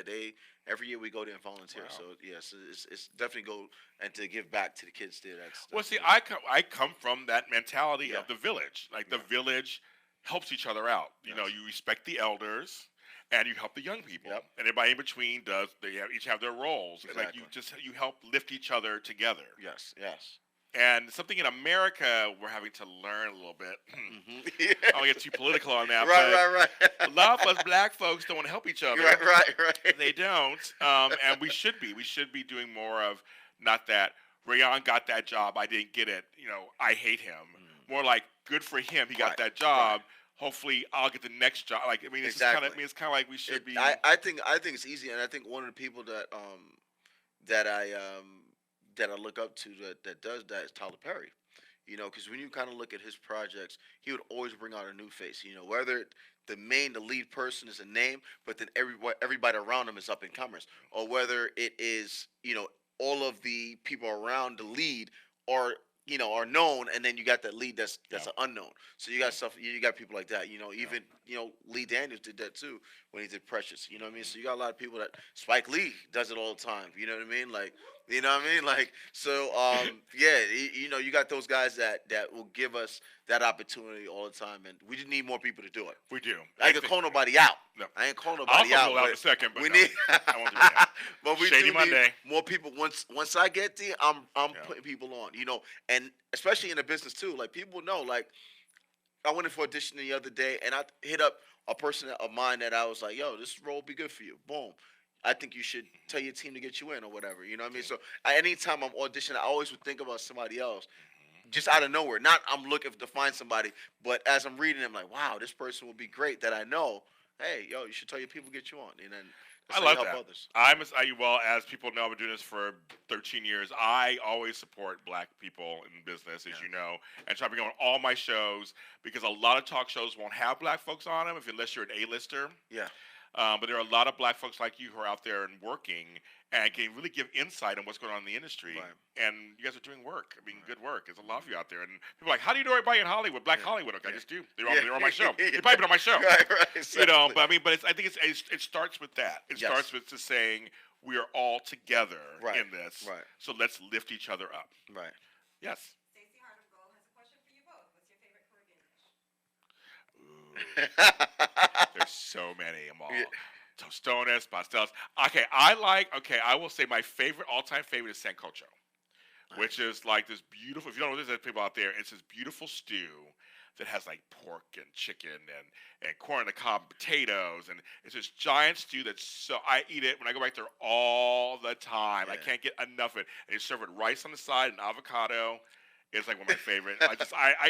S4: every year we go there and volunteer. Wow. So yes, it's definitely go and to give back to the kids there. That's
S2: see, I come from that mentality of the village. Like the village helps each other out. You know, you respect the elders. And you help the young people, and everybody in between does. Each have their roles. It's like you help lift each other together.
S4: Yes.
S2: And something in America we're having to learn a little bit. I don't want to get too political on that.
S4: Right.
S2: A lot of us black folks don't want to help each other.
S4: Right.
S2: They don't, and we should be. We should be doing more of not that Rayan got that job, I didn't get it. You know, I hate him. More like good for him, he got that job. Hopefully, I'll get the next job. Like, I mean, it's kind of like we should be.
S4: I think it's easy, and I think one of the people that I that I look up to that does that is Tyler Perry. Because when you kind of look at his projects, he would always bring out a new face. Whether the lead person is a name, but then everybody around him is up and comers, or whether it is all of the people around the lead are are known, and then you got that lead that's an unknown. So you got you got people like that. Even Lee Daniels did that too when he did Precious. You know what I mean? So you got a lot of people that Spike Lee does it all the time. You know what I mean? Like so yeah, you got those guys that will give us that opportunity all the time, and we just need more people to do it.
S2: We do.
S4: I ain't gonna call nobody out.
S2: No.
S4: I ain't calling
S2: I'll
S4: nobody out.
S2: I'll out in a second, but
S4: we
S2: no,
S4: need.
S2: I won't do that.
S4: But we
S2: Shady
S4: do
S2: Monday.
S4: need more people. Once I get there, I'm putting people on. And especially in the business too. Like people know. Like I went in for audition the other day, and I hit up a person of mine that I was like, "Yo, this role will be good for you." Boom. I think you should tell your team to get you in or whatever. You know what I mean? So anytime I'm auditioning, I always would think about somebody else. Just out of nowhere. Not I'm looking to find somebody, but as I'm reading, I'm like, wow, this person would be great that I know. Hey, yo, you should tell your people get you on. And then
S2: I love that. Others. Well, as people know, I've been doing this for 13 years. I always support black people in business, as you know, and try to be on all my shows because a lot of talk shows won't have black folks on them unless you're an A-lister.
S4: Yeah.
S2: But there are a lot of black folks like you who are out there and working and can really give insight on what's going on in the industry. Right. And you guys are doing work. I mean, good work. There's a lot of you out there. And people are like, how do you know everybody in Hollywood? Black Hollywood. Okay, I just do. They're on my show. They've probably been on my show.
S4: Right, exactly.
S2: But I mean, I think it starts with that. It starts with just saying we are all together in this. Right. So let's lift each other up.
S4: Right.
S2: Yes.
S5: Stacey Heart of Gold has a question for you both. What's your favorite Caribbean dish?
S2: There's so many. I'm all. Tostones, pastels. I will say my all-time favorite is sancocho, which is like this beautiful, if you don't know, there's people out there, it's this beautiful stew that has like pork and chicken and corn on the cob, potatoes, and it's this giant stew I eat it when I go back there all the time. I can't get enough of it. And you serve it rice on the side and avocado. It's like one of my favorite.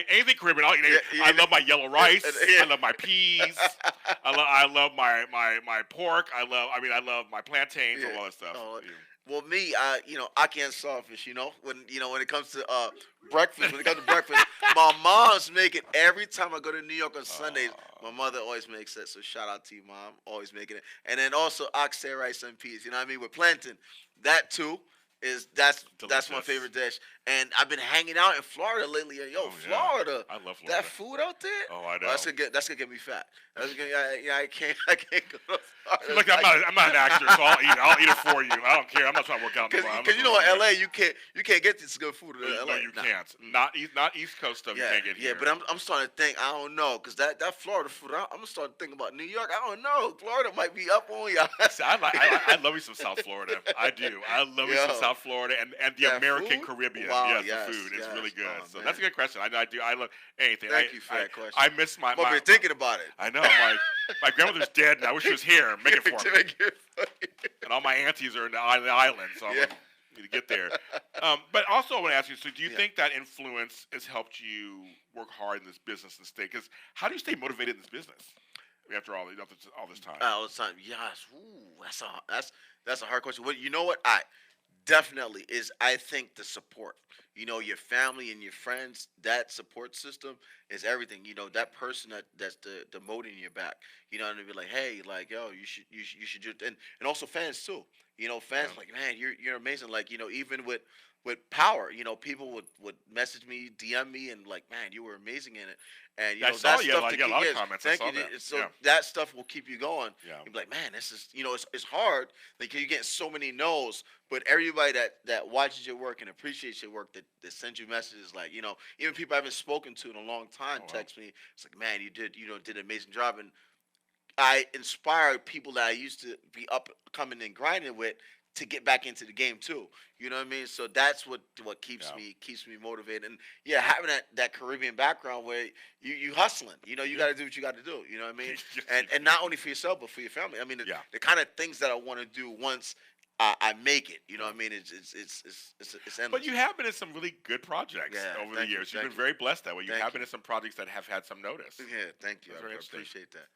S2: Anything Caribbean. I love my yellow rice. I love my peas. I love my pork. I love my plantains and all that stuff.
S4: Well, me, I can't sawfish. When it comes to breakfast. When it comes to breakfast, my mom's make it every time I go to New York on Sundays. My mother always makes it. So shout out to you, mom. Always making it. And then also oxtail rice and peas. You know what I mean? With plantain, that too. That's my favorite dish, and I've been hanging out in Florida lately. And Florida!
S2: I love Florida.
S4: That food out there.
S2: Oh, I know.
S4: That's gonna get me fat. I can't go to Florida.
S2: Look, I'm not an actor, so I'll eat it for you. I don't care. I'm not trying to work out.
S4: Because in LA, you can't get this good food in LA.
S2: No, you can't. Not East Coast stuff. You can't get here.
S4: Yeah, but I'm starting to think. I don't know, because that Florida food. I'm gonna start thinking about New York. I don't know. Florida might be up on y'all.
S2: See, I love me some South Florida. I do. I love me some South Florida and the American Caribbean.
S4: Wow,
S2: yes, the food is really good. So that's a good question. I do. I love anything.
S4: Thank you for that question.
S2: I miss my.
S4: I've been thinking about it.
S2: I know. My grandmother's dead, and I wish she was here. Make it for me. And all my aunties are in the island, so I'm need to get there. But also, I want to ask you. So, do you think that influence has helped you work hard in this business and stay? Because how do you stay motivated in this business after all this time?
S4: All the time. Yes. Ooh, that's a hard question. Well, you know what? Definitely is, I think, the support. Your family and your friends, that support system is everything. That person that's the motor in your back. And be like, hey, like, yo, you should do it. And also fans too. Fans like, man, you're amazing. Like, even with Power, people would message me, DM me, and like, man, you were amazing in it. And
S2: I saw you. I got a lot of comments.
S4: Thank you. So that stuff will keep you going.
S2: Yeah.
S4: You'll be like, man, this is, it's hard because you get so many no's, but everybody that watches your work and appreciates your work, that sends you messages, like, even people I haven't spoken to in a long time text me. It's like, man, you did an amazing job. And I inspired people that I used to be up coming and grinding with to get back into the game too. You know what I mean? So that's what keeps me motivated. And having that Caribbean background where you hustling. You got to do what you got to do. You know what I mean? and not only for yourself but for your family. I mean, the kind of things that I want to do once I make it. You know what I mean? It's endless.
S2: But you have been in some really good projects over the years. You've been very blessed that way. You have been in some projects that have had some notice.
S4: Yeah, thank you. I appreciate that.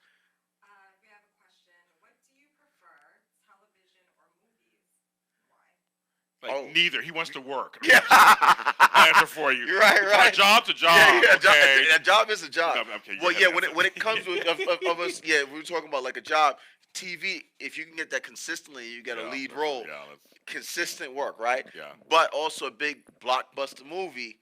S5: We have a question. What do you prefer, television or movies? Why?
S2: Like neither. He wants to work.
S4: Yeah.
S2: Answer for you.
S4: You're right.
S2: A job's a job.
S4: Yeah,
S2: Okay.
S4: a job is a job.
S2: Okay,
S4: Well, yeah, when it comes with of us, yeah, we were talking about like a job. TV, if you can get that consistently, you get a lead role. Consistent work, right?
S2: Yeah.
S4: But also a big blockbuster movie,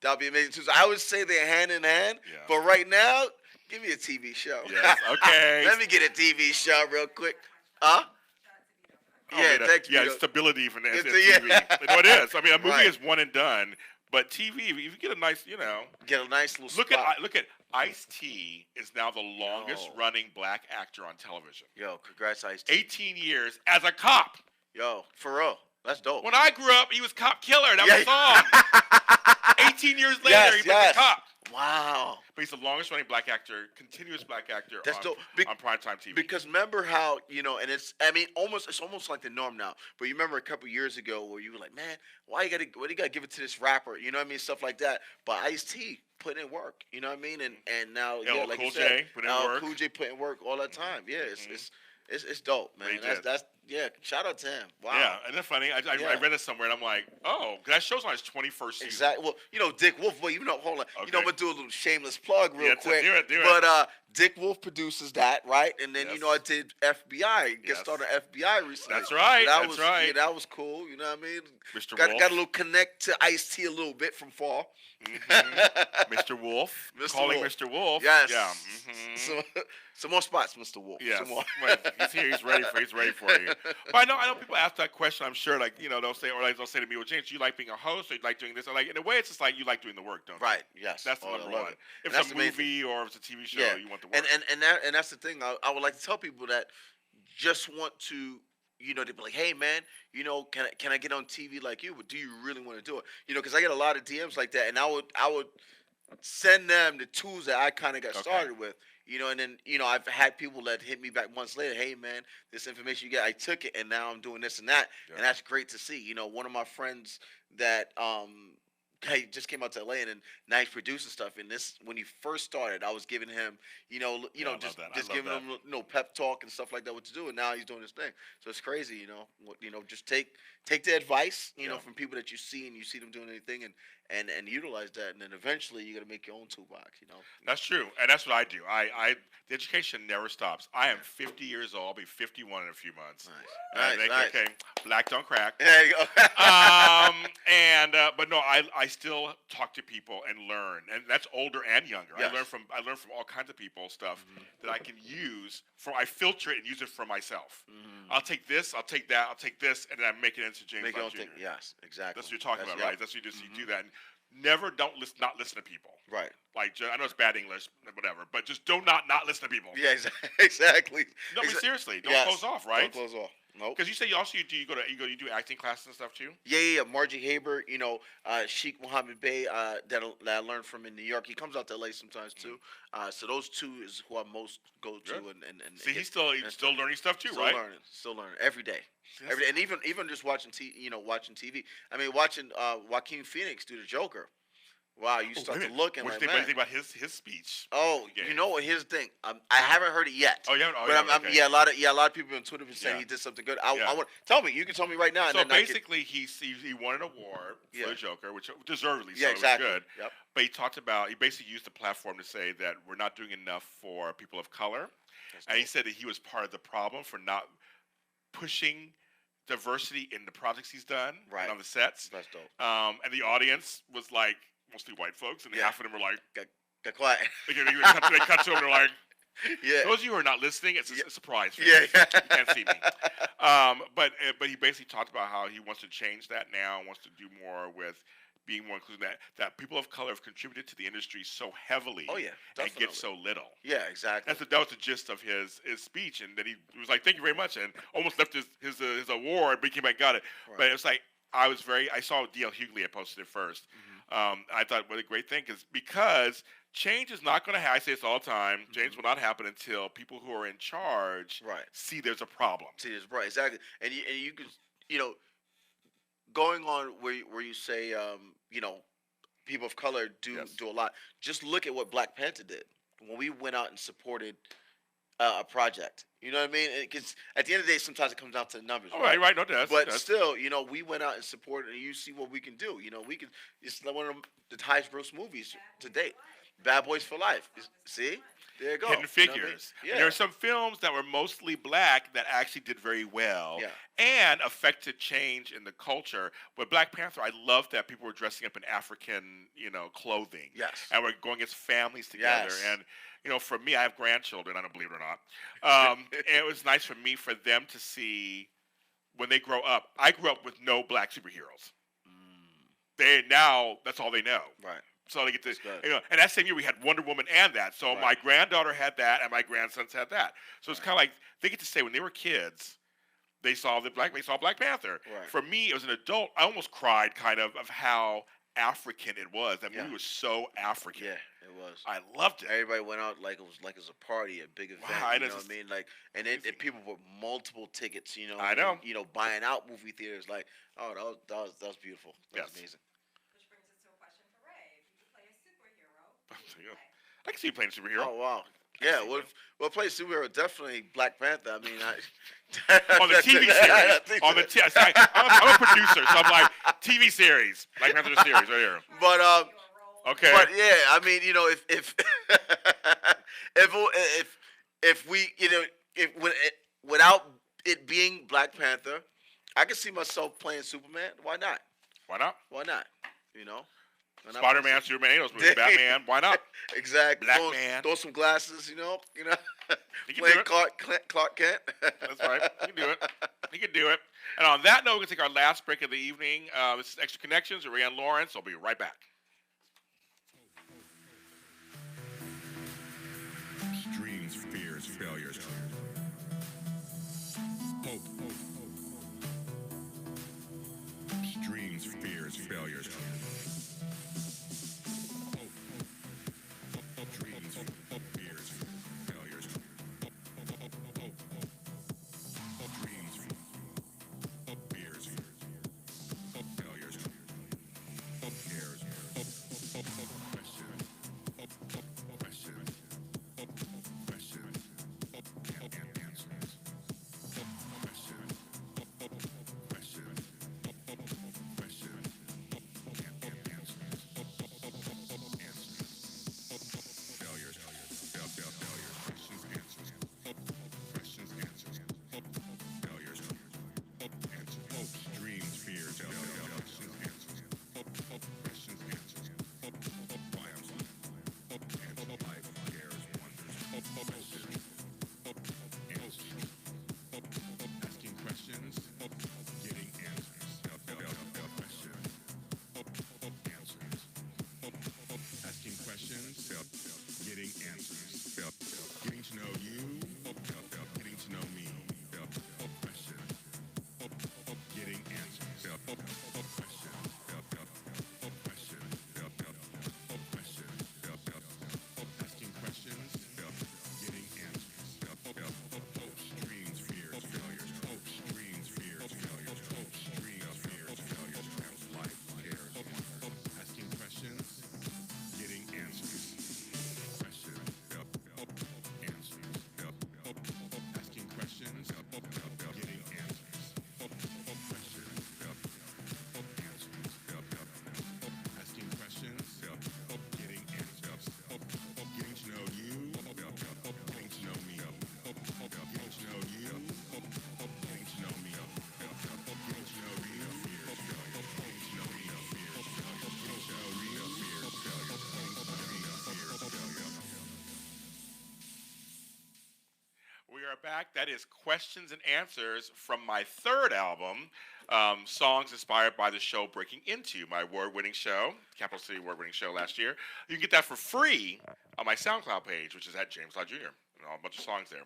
S4: that'll be amazing too. So I would say they're hand in hand.
S2: Yeah.
S4: But right now, give me a TV show.
S2: Yes. Okay.
S4: Let me get a TV show real quick. Huh? Yeah, thanks.
S2: Yeah, stability from the TV.
S4: Yeah.
S2: No, it is. I mean, a movie is one and done, but TV, if you get a nice,
S4: get a nice little
S2: look
S4: spot.
S2: Look at Ice-T is now the longest running black actor on television.
S4: Yo, congrats, Ice-T.
S2: 18 years as a cop.
S4: Yo, for real, that's dope.
S2: When I grew up, he was Cop Killer. That was a song. 18 years later, he was a cop.
S4: Wow.
S2: But he's the longest running black actor, continuous black actor
S4: That's
S2: on primetime TV.
S4: Because remember how, and it's almost like the norm now. But you remember a couple years ago where you were like, man, why do you gotta give it to this rapper? You know what I mean? Stuff like that. But Ice-T put in work, you know what I mean? And now, like you said, Cool J put in work all that time. Yeah, it's dope, man. That's shout out to him. Wow.
S2: Yeah, and that's funny. I read it somewhere, and I'm like, oh, that show's on its 21st season.
S4: Exactly. Well, Dick Wolf. Well, hold on. Okay. I'm gonna do a little shameless plug real quick.
S2: Do it.
S4: But Dick Wolf produces that, right? And then I did FBI. Guest started FBI recently.
S2: That's right.
S4: That was cool. You know what I mean?
S2: Mr.
S4: Got
S2: Wolf.
S4: a little connect to Ice-T a little bit from Fall.
S2: Mm-hmm. Mr. Wolf. Calling
S4: Wolf.
S2: Mr. Wolf.
S4: Yes.
S2: Yeah. Mm-hmm.
S4: Some more spots, Mr. Wolf.
S2: Yes.
S4: Some more.
S2: He's here. He's ready for you. But I know people ask that question. I'm sure, they'll say to me, well, James, you like being a host, or you like doing this? And in a way, it's just like you like doing the work, don't you?
S4: Right. Yes.
S2: That's the number one. If it's a movie or if it's a TV show, you want the work.
S4: And that's the thing. I would like to tell people that just want to. They'd be like, hey, man, can I get on TV like you? But do you really want to do it? Because I get a lot of DMs like that, and I would send them the tools that I kind of got started with. And then, I've had people that hit me back months later, hey, man, this information you get, I took it, and now I'm doing this and that, and that's great to see. One of my friends that he just came out to LA, and now he's producing stuff. And this, when he first started, I was giving him, just giving him, pep talk and stuff like that, what to do. And now he's doing this thing. So it's crazy, just take the advice, from people that you see, and you see them doing anything, and utilize that. And then eventually you got to make your own toolbox,
S2: That's true. And that's what I do. The education never stops. I am 50 years old. I'll be 51 in a few months.
S4: Nice.
S2: Okay. Black don't crack.
S4: There you go.
S2: But no, I still talk to people and learn, and that's older and younger. Yes. I learn from all kinds of people stuff that I can use. I filter it and use it for myself. I'll take this, I'll take that, I'll take this, and then I make it into James Lott Jr.
S4: Yes, exactly.
S2: That's what you're talking about, right? That's what you do. You do that. And never not listen to people.
S4: Right.
S2: Like, I know it's bad English, whatever, but just do not listen to people.
S4: Yeah, exactly.
S2: No, I mean, seriously, don't close off, right?
S4: Don't close off. Nope.
S2: Because you say you do acting classes and stuff too.
S4: Yeah. Margie Haber, Sheikh Mohammed Bey, that I learned from in New York. He comes out to LA sometimes too. So those two is who I most go to. And see,
S2: he's still learning stuff too,
S4: still
S2: right?
S4: Still learning every day. Yes. Every day. And even just watching TV. I mean, watching Joaquin Phoenix do the Joker. Wow, you start to look and
S2: what do you think about his speech?
S4: Oh,
S2: yeah.
S4: You know what? Here's the thing. I haven't heard it yet.
S2: Oh, yeah.
S4: But a lot of people on Twitter have been saying he did something good. I want tell me. You can tell me right now.
S2: So basically, he won an award for the Joker, which deservedly. So
S4: exactly.
S2: It was good.
S4: Yep.
S2: But he basically used the platform to say that we're not doing enough for people of color, and he said that he was part of the problem for not pushing diversity in the projects he's done and on the sets.
S4: That's dope.
S2: And the audience was like mostly white folks, and half of them were like,
S4: got quiet.
S2: They cut to him, and they're like,
S4: yeah.
S2: Those of you who are not listening, it's a surprise.
S4: Yeah.
S2: You can't see me. But he basically talked about how he wants to change that now, wants to do more with being more inclusive, that people of color have contributed to the industry so heavily.
S4: Oh yeah, definitely.
S2: And get so little.
S4: Yeah, exactly.
S2: That was the gist of his speech, and then he was like, "Thank you very much," and almost left his award, but he came back and got it. Right. But it was like I saw D.L. Hughley had posted it first. I thought what a great thing is because change is not going to happen. I say this all the time. Change will not happen until people who are in charge see there's a problem.
S4: See there's right, exactly. And you could going on where you say people of color do a lot. Just look at what Black Panther did when we went out and supported a project. You know what I mean? Because at the end of the day, sometimes it comes down to the numbers.
S2: All right, right. No, it does.
S4: But
S2: it does.
S4: still, we went out and supported, and you see what we can do. We can. It's like one of the highest gross movies to date. Bad Boys for Life. See, there you go.
S2: Hidden
S4: You know what I mean?
S2: Figures.
S4: Yeah.
S2: And there are some films that were mostly black that actually did very well
S4: Yeah.
S2: and affected change in the culture. With Black Panther, I loved that people were dressing up in African, clothing.
S4: Yes.
S2: And we're going as families together.
S4: Yes.
S2: And for me, I have grandchildren. I don't believe it or not. And it was nice for me for them to see when they grow up. I grew up with no black superheroes. That's all they know.
S4: Right.
S2: So they get to,
S4: That's good.
S2: and that same year we had Wonder Woman and that. So
S4: Right.
S2: my granddaughter had that, and my grandsons had that. So it's kind of like they get to say when they were kids, they saw Black Panther.
S4: Right.
S2: For me, as an adult, I almost cried kind of how African it was. That movie was so African.
S4: Yeah, it was.
S2: I loved it.
S4: Everybody went out like it was a party, a big event.
S2: Wow,
S4: you know what I mean? Like, and people with multiple tickets.
S2: I know.
S4: Buying out movie theaters. Like, oh, that was beautiful. That was amazing.
S5: Which brings us to a question for Ray. If you could play a superhero,
S2: I can see you playing a superhero.
S4: Oh wow. Yeah, well, play superhero, definitely Black Panther. I mean,
S2: On the TV series. I'm a producer, so I'm like, TV series. Black Panther series right here.
S4: But
S2: Okay.
S4: But yeah, I mean, if we, without it being Black Panther, I can see myself playing Superman. Why not?
S2: Why not?
S4: Why not? Why not
S2: Spider-Man, Superman, those movies, Batman. Why not?
S4: Exactly.
S2: Black man.
S4: Throw some glasses.
S2: You can
S4: Playing
S2: do it.
S4: Clark Kent.
S2: That's right. You can do it. You can do it. And on that note, we're going to take our last break of the evening. This is Extra Connections with Rayan Lawrence. I'll be right back.
S3: Dreams, fears, failures. Hope. Dreams, fears, failures. Dreams, fears, failures. Dreams, fears, failures. Cares. Question. And answers. Question. And answers. Failures. Questions, answers. Questions, answers. Failures. Answers. Hopes, dreams, fears. Questions, answers. Questions, answers. Triumphs. Answers. Life, cares, wonders. Questions. Answers. Asking questions. Getting answers. Question. Answers. Asking questions. Getting answers. Getting to know you. Getting to know me. Question. Getting answers. Question. Question. Question. Asking questions. Getting answers. Hopes, dreams, fears, failures. Hopes, dreams, fears, failures. Hopes, dreams, fears, failures. Life, cares, wonders. Asking questions. Getting answers. Question. Answers. Asking questions. Getting answers. Question. Answers. Asking questions. Getting answers. Getting to know you. Getting to know me. Getting to know you. Getting to know me. Getting to know real fears, failures. Getting to know real fears, failures. Getting to know real fears, failures. Getting to know real fears, failures.
S2: We are back. That is Questions and Answers from my third album, songs inspired by the show Breaking Into, my award-winning show, Capital City award-winning show last year. You can get that for free on my SoundCloud page, which is at James Lott Jr. A bunch of songs there.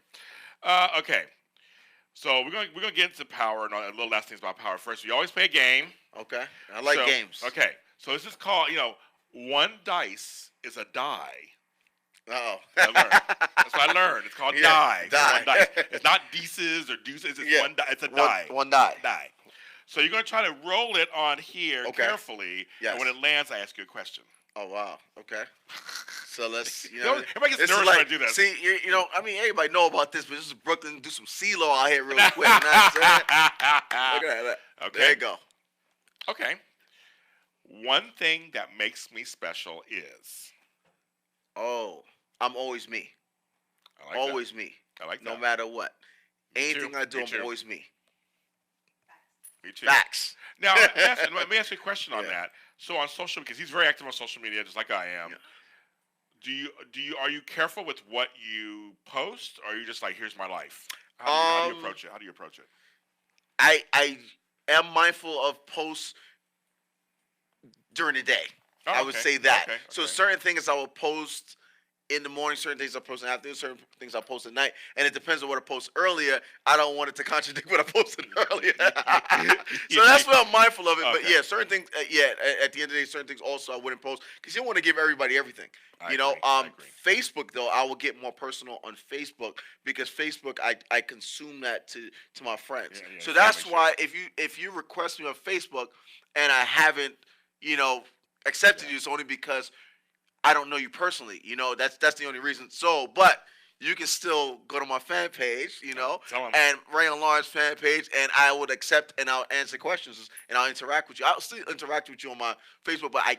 S2: Okay, so we're gonna get into power and a little last things about power. First, we always play a game.
S4: Okay, I like games.
S2: Okay, so this is called, one dice is a die.
S4: Uh-oh.
S2: That's what I learned. It's called die.
S4: Die.
S2: One dice. It's not deuces or deuces. It's one die. It's a die.
S4: One die.
S2: Die. So you're going to try to roll it on here
S4: Okay.
S2: carefully.
S4: Yes.
S2: And when it lands, I ask you a question.
S4: Oh, wow. Okay. So let's,
S2: everybody gets
S4: this is
S2: nervous
S4: like,
S2: when I do this.
S4: See, I mean, everybody know about this, but this is Brooklyn. Do some CeeLo out here real quick. You know what I'm saying? Look at that.
S2: Okay.
S4: There you go.
S2: Okay. One thing that makes me special is.
S4: Oh, I'm always me.
S2: I like
S4: always me.
S2: I like that.
S4: No matter what.
S2: Me
S4: Anything
S2: too.
S4: I do,
S2: Me
S4: I'm
S2: too.
S4: always me.
S2: Me too.
S4: Facts.
S2: Now, let me ask you a question on
S4: Yeah.
S2: that. So on social, because he's very active on social media, just like I am.
S4: Yeah.
S2: Are you careful with what you post, or are you just like, here's my life? How do you approach it? How do you approach it?
S4: I am mindful of posts during the day.
S2: Oh,
S4: I would say that.
S2: Okay.
S4: So certain things I will post in the morning, certain things I post in the afternoon, certain things I post at night, and it depends on what I post earlier. I don't want it to contradict what I posted earlier. So that's why I'm mindful of it.
S2: Okay.
S4: But yeah, certain things, at the end of the day, certain things also I wouldn't post because you don't want to give everybody everything.
S2: I agree.
S4: Facebook though, I will get more personal on Facebook because Facebook, I consume that to my friends.
S2: Yeah,
S4: so that's why if you request me on Facebook and I haven't, accepted you, it's only because I don't know you personally. That's the only reason. So, but you can still go to my fan page,
S2: Tell 'em.
S4: and Rayan Lawrence fan page, and I would accept and I'll answer questions and I'll interact with you. I'll still interact with you on my Facebook, but I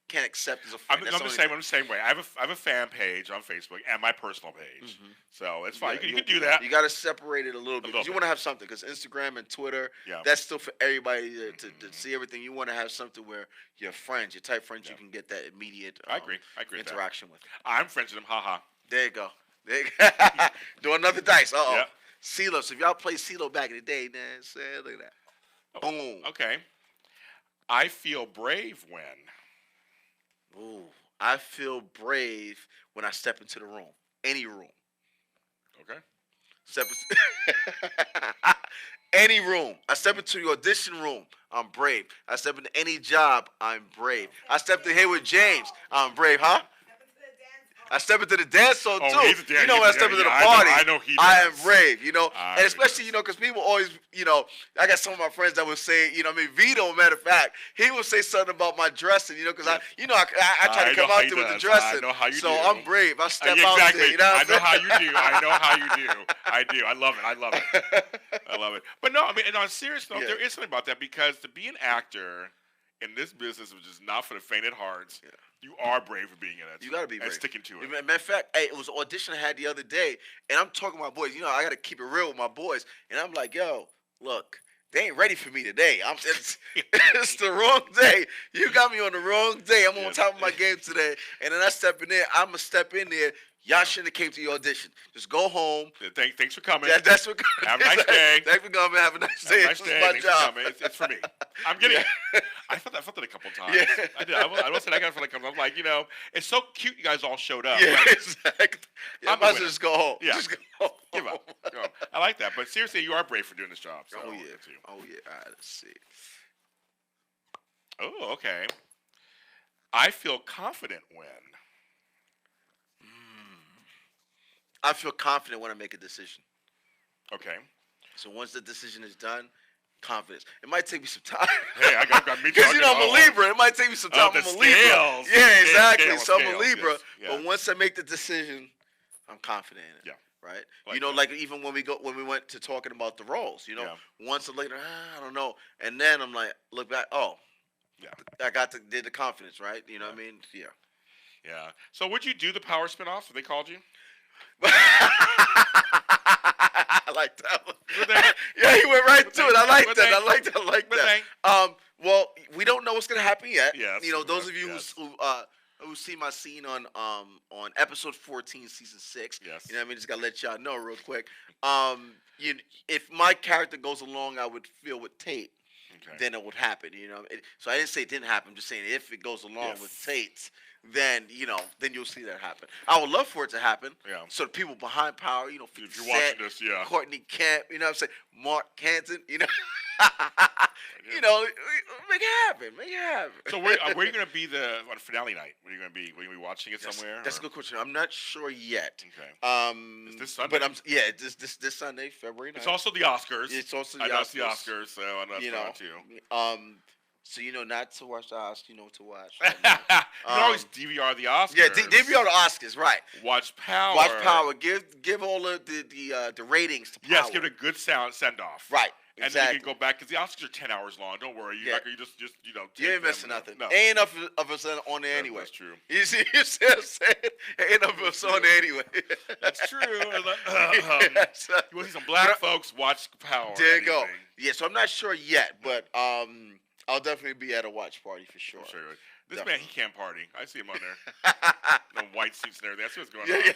S4: can't accept as a friend.
S2: I'm the same way. I have a fan page on Facebook and my personal page, so it's fine. You can do that.
S4: You got to separate it a little bit.
S2: little
S4: 'Cause you want to have something because Instagram and Twitter,
S2: Yeah.
S4: that's still for everybody to see everything. You want to have something where your friends, your type friends, you can get that immediate
S2: I agree with that.
S4: interaction with.
S2: I'm friends with him. Haha.
S4: There you go. There you go. Do another dice. Uh-oh.
S2: Yep.
S4: CeeLo. So if y'all played CeeLo back in the day, man, look at that. Boom.
S2: Okay. I feel brave when.
S4: Ooh. I feel brave when I step into the room. Any room.
S2: Okay.
S4: Any room. I step into the audition room. I'm brave. I step into any job. I'm brave. I stepped in here with James. I'm brave, huh? I step into the dance hall too.
S2: He's a
S4: When I step into the
S2: I
S4: party,
S2: know he
S4: I am
S2: does.
S4: brave.
S2: I know
S4: And especially
S2: he
S4: because people always, I got some of my friends that would say, Vito, matter of fact, he would say something about my dressing, because I try to come out there with the dressing.
S2: I know how you
S4: so
S2: do.
S4: I'm brave. I step out
S2: exactly.
S4: there. You know what
S2: I know how
S4: I'm
S2: you do. I know how you do. I do. I love it. I love it. But no, I mean, and on a serious note, there is something about that because to be an actor in this business, which is not for the faint at heart, you are brave for being in it.
S4: You got to be brave.
S2: And sticking to it.
S4: Matter of fact, it was an audition I had the other day, and I'm talking to my boys. I got to keep it real with my boys. And I'm like, yo, look, they ain't ready for me today. It's the wrong day. You got me on the wrong day. I'm on top of my game today. And then I step in there. I'm going to step in there. Y'all shouldn't have came to your audition. Just go home.
S2: Thanks for coming.
S4: That's what.
S2: Have a nice day.
S4: Thanks for coming. Have a nice day.
S2: Have a nice day.
S4: It's my
S2: Thanks
S4: job.
S2: for coming. It's for me. I'm getting it. I felt that a couple times.
S4: Yeah.
S2: I did. I will say that kind of feel like I'm like, it's so cute you guys all showed up.
S4: Yeah,
S2: Like,
S4: exactly. Yeah, I might as well just go home.
S2: Yeah.
S4: Just go home.
S2: Give up. Go. I like that. But seriously, you are brave for doing this job. So
S4: Oh, yeah.
S2: good to you.
S4: Oh, yeah. All right, let's see.
S2: Oh, okay. I feel confident when.
S4: I feel confident when I make a decision.
S2: Okay.
S4: So once the decision is done, confidence. It might take me some time.
S2: Hey, I got me
S4: Because I'm a Libra. It might take me some time.
S2: the
S4: I'm a Libra.
S2: scales.
S4: Yeah, exactly.
S2: Scales,
S4: So I'm a
S2: scales,
S4: Libra.
S2: yes, yeah.
S4: But once I make the decision, I'm confident in it.
S2: Yeah.
S4: Right.
S2: Like
S4: like even when we went to talking about the roles, once later, I don't know, and then I'm like, look back,
S2: Yeah.
S4: I did the confidence, right? You know what I mean? Yeah.
S2: Yeah. So would you do the power spinoff if they called you?
S4: I like that one. Yeah, he went right to it. I like that. Well, we don't know what's gonna happen yet.
S2: Yes,
S4: Those of you
S2: yes.
S4: who see my scene on episode 14, season 6.
S2: Yes.
S4: You know what I mean? Just gotta let y'all know real quick. If my character goes along, I would feel with Tate.
S2: Okay.
S4: Then it would happen. So I didn't say it didn't happen. I'm just saying if it goes along
S2: Yes.
S4: with Tate's, then then you'll see that happen. I would love for it to happen.
S2: Yeah.
S4: So the people behind Power, 50
S2: If you're
S4: Cent,
S2: watching this, yeah.
S4: Courtney Camp, you know what I'm saying, Mark Canton, make it happen, make it happen.
S2: So where are you going to be on finale night? Where are you going to be? Will you be watching it somewhere?
S4: That's a good question. I'm not sure yet.
S2: Okay.
S4: It's
S2: this Sunday?
S4: But this Sunday, February 9th.
S2: It's also the Oscars.
S4: It's also
S2: I
S4: the
S2: know it's the
S4: Oscars.
S2: Oscars, so I know that's fun too.
S4: So not to watch the Oscars, what to watch.
S2: You can always DVR the Oscars.
S4: Yeah, DVR the Oscars, right?
S2: Watch Power.
S4: Watch Power. Give all of the ratings to Power.
S2: Yes, give it a good send off.
S4: Right.
S2: And
S4: Exactly.
S2: then you can go back because the Oscars are 10 hours long. Don't worry. You just
S4: you ain't missing nothing.
S2: No.
S4: Ain't enough of us on there anyway.
S2: That's true.
S4: You see what I'm saying? Ain't enough of us on there anyway.
S2: That's true. You want to see some black folks? Watch Power.
S4: There you go. Yeah, so I'm not sure yet, but I'll definitely be at a watch party for sure.
S2: I'm sure. This
S4: Definitely.
S2: man, he can't party. I see him on there. No white suits and everything. I see what's going on.
S4: Yeah.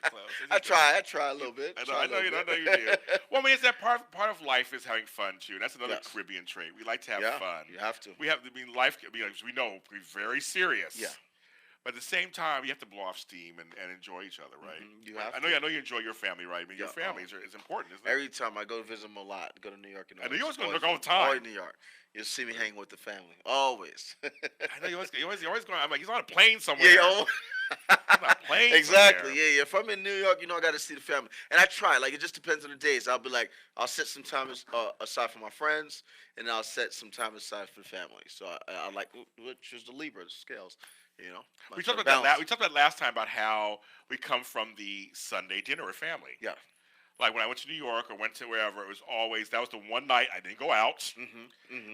S2: So,
S4: I try a little bit.
S2: I know you do. Well, I mean, it's that part of life is having fun too. And that's another Caribbean trait. We like to have fun.
S4: You have to.
S2: Life can be, as we know, be very serious.
S4: Yeah.
S2: But at the same time, you have to blow off steam and enjoy each other, right?
S4: Mm-hmm. You have
S2: I know you enjoy your family, right? I mean, your family is important, isn't it?
S4: Every time I go visit them a lot, go to New York.
S2: I know you always go to New York all the time.
S4: Always New York. You'll see me hanging with the family. Always.
S2: I know you always going. I'm like, he's on a plane somewhere.
S4: Yeah,
S2: he's on a plane
S4: exactly.
S2: somewhere.
S4: Yeah. If I'm in New York, I got to see the family. And I try. Like, it just depends on the days. I'll be like, I'll set some time aside for my friends, and I'll set some time aside for the family. So I like, which is the Libra, the scales.
S2: We talked about that. We talked about last time about how we come from the Sunday dinner with family.
S4: Yeah.
S2: Like when I went to New York or went to wherever, it was always that was the one night I didn't go out,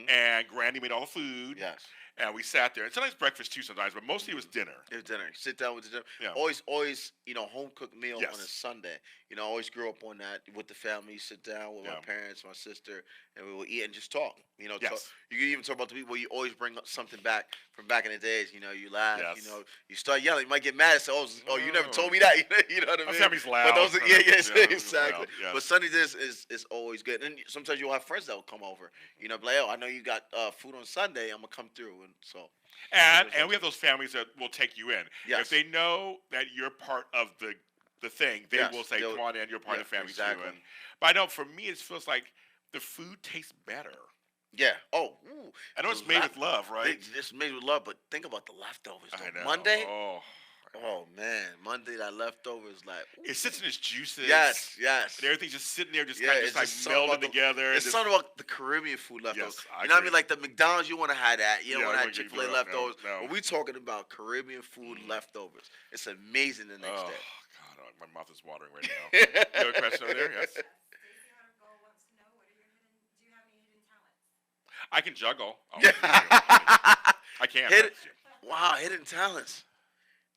S2: and Granny made all the food.
S4: Yes.
S2: And we sat there, and sometimes breakfast too, sometimes, but mostly it was dinner.
S4: It was dinner. Sit down with the dinner.
S2: Yeah.
S4: Always, home cooked meal
S2: Yes.
S4: on a Sunday. I always grew up on that with the family. Sit down with my parents, my sister, and we would eat and just talk. Talk. You can even talk about the people. You always bring up something back from back in the days. You laugh.
S2: Yes.
S4: You start yelling. You might get mad and say, "Oh, you never told me that." You know what I mean?
S2: My family's loud.
S4: But those, exactly.
S2: Loud, yes.
S4: But Sunday dinners is always good. And sometimes you'll have friends that will come over. Be like, "Oh, I know you got food on Sunday. I'm gonna come through." And so.
S2: And we have those families that will take you in.
S4: Yes.
S2: If they know that you're part of the thing, they will say, "Come on in, you're part of the family
S4: exactly.
S2: too." But I know for me, it feels like the food tastes better.
S4: Yeah. Oh. Ooh.
S2: I know it's made with love, right?
S4: It's made with love, but think about the leftovers.
S2: I know.
S4: Monday.
S2: Oh
S4: man, Monday that leftovers like. Ooh.
S2: It sits in its juices.
S4: Yes.
S2: And everything's just sitting there, just
S4: it's
S2: melded together.
S4: It's something about the Caribbean food leftovers.
S2: Yes,
S4: you know what I mean? Like the McDonald's, you want to have that. You don't want to have Chick-fil-A leftovers.
S2: No.
S4: But we talking about Caribbean food leftovers. It's amazing the next day.
S2: Oh God, my mouth is watering right now. You have a question over there? Yes.
S5: Stacey Hunter wants to know, do you have any hidden talents?
S2: I can juggle. I can.
S4: Wow, hidden talents.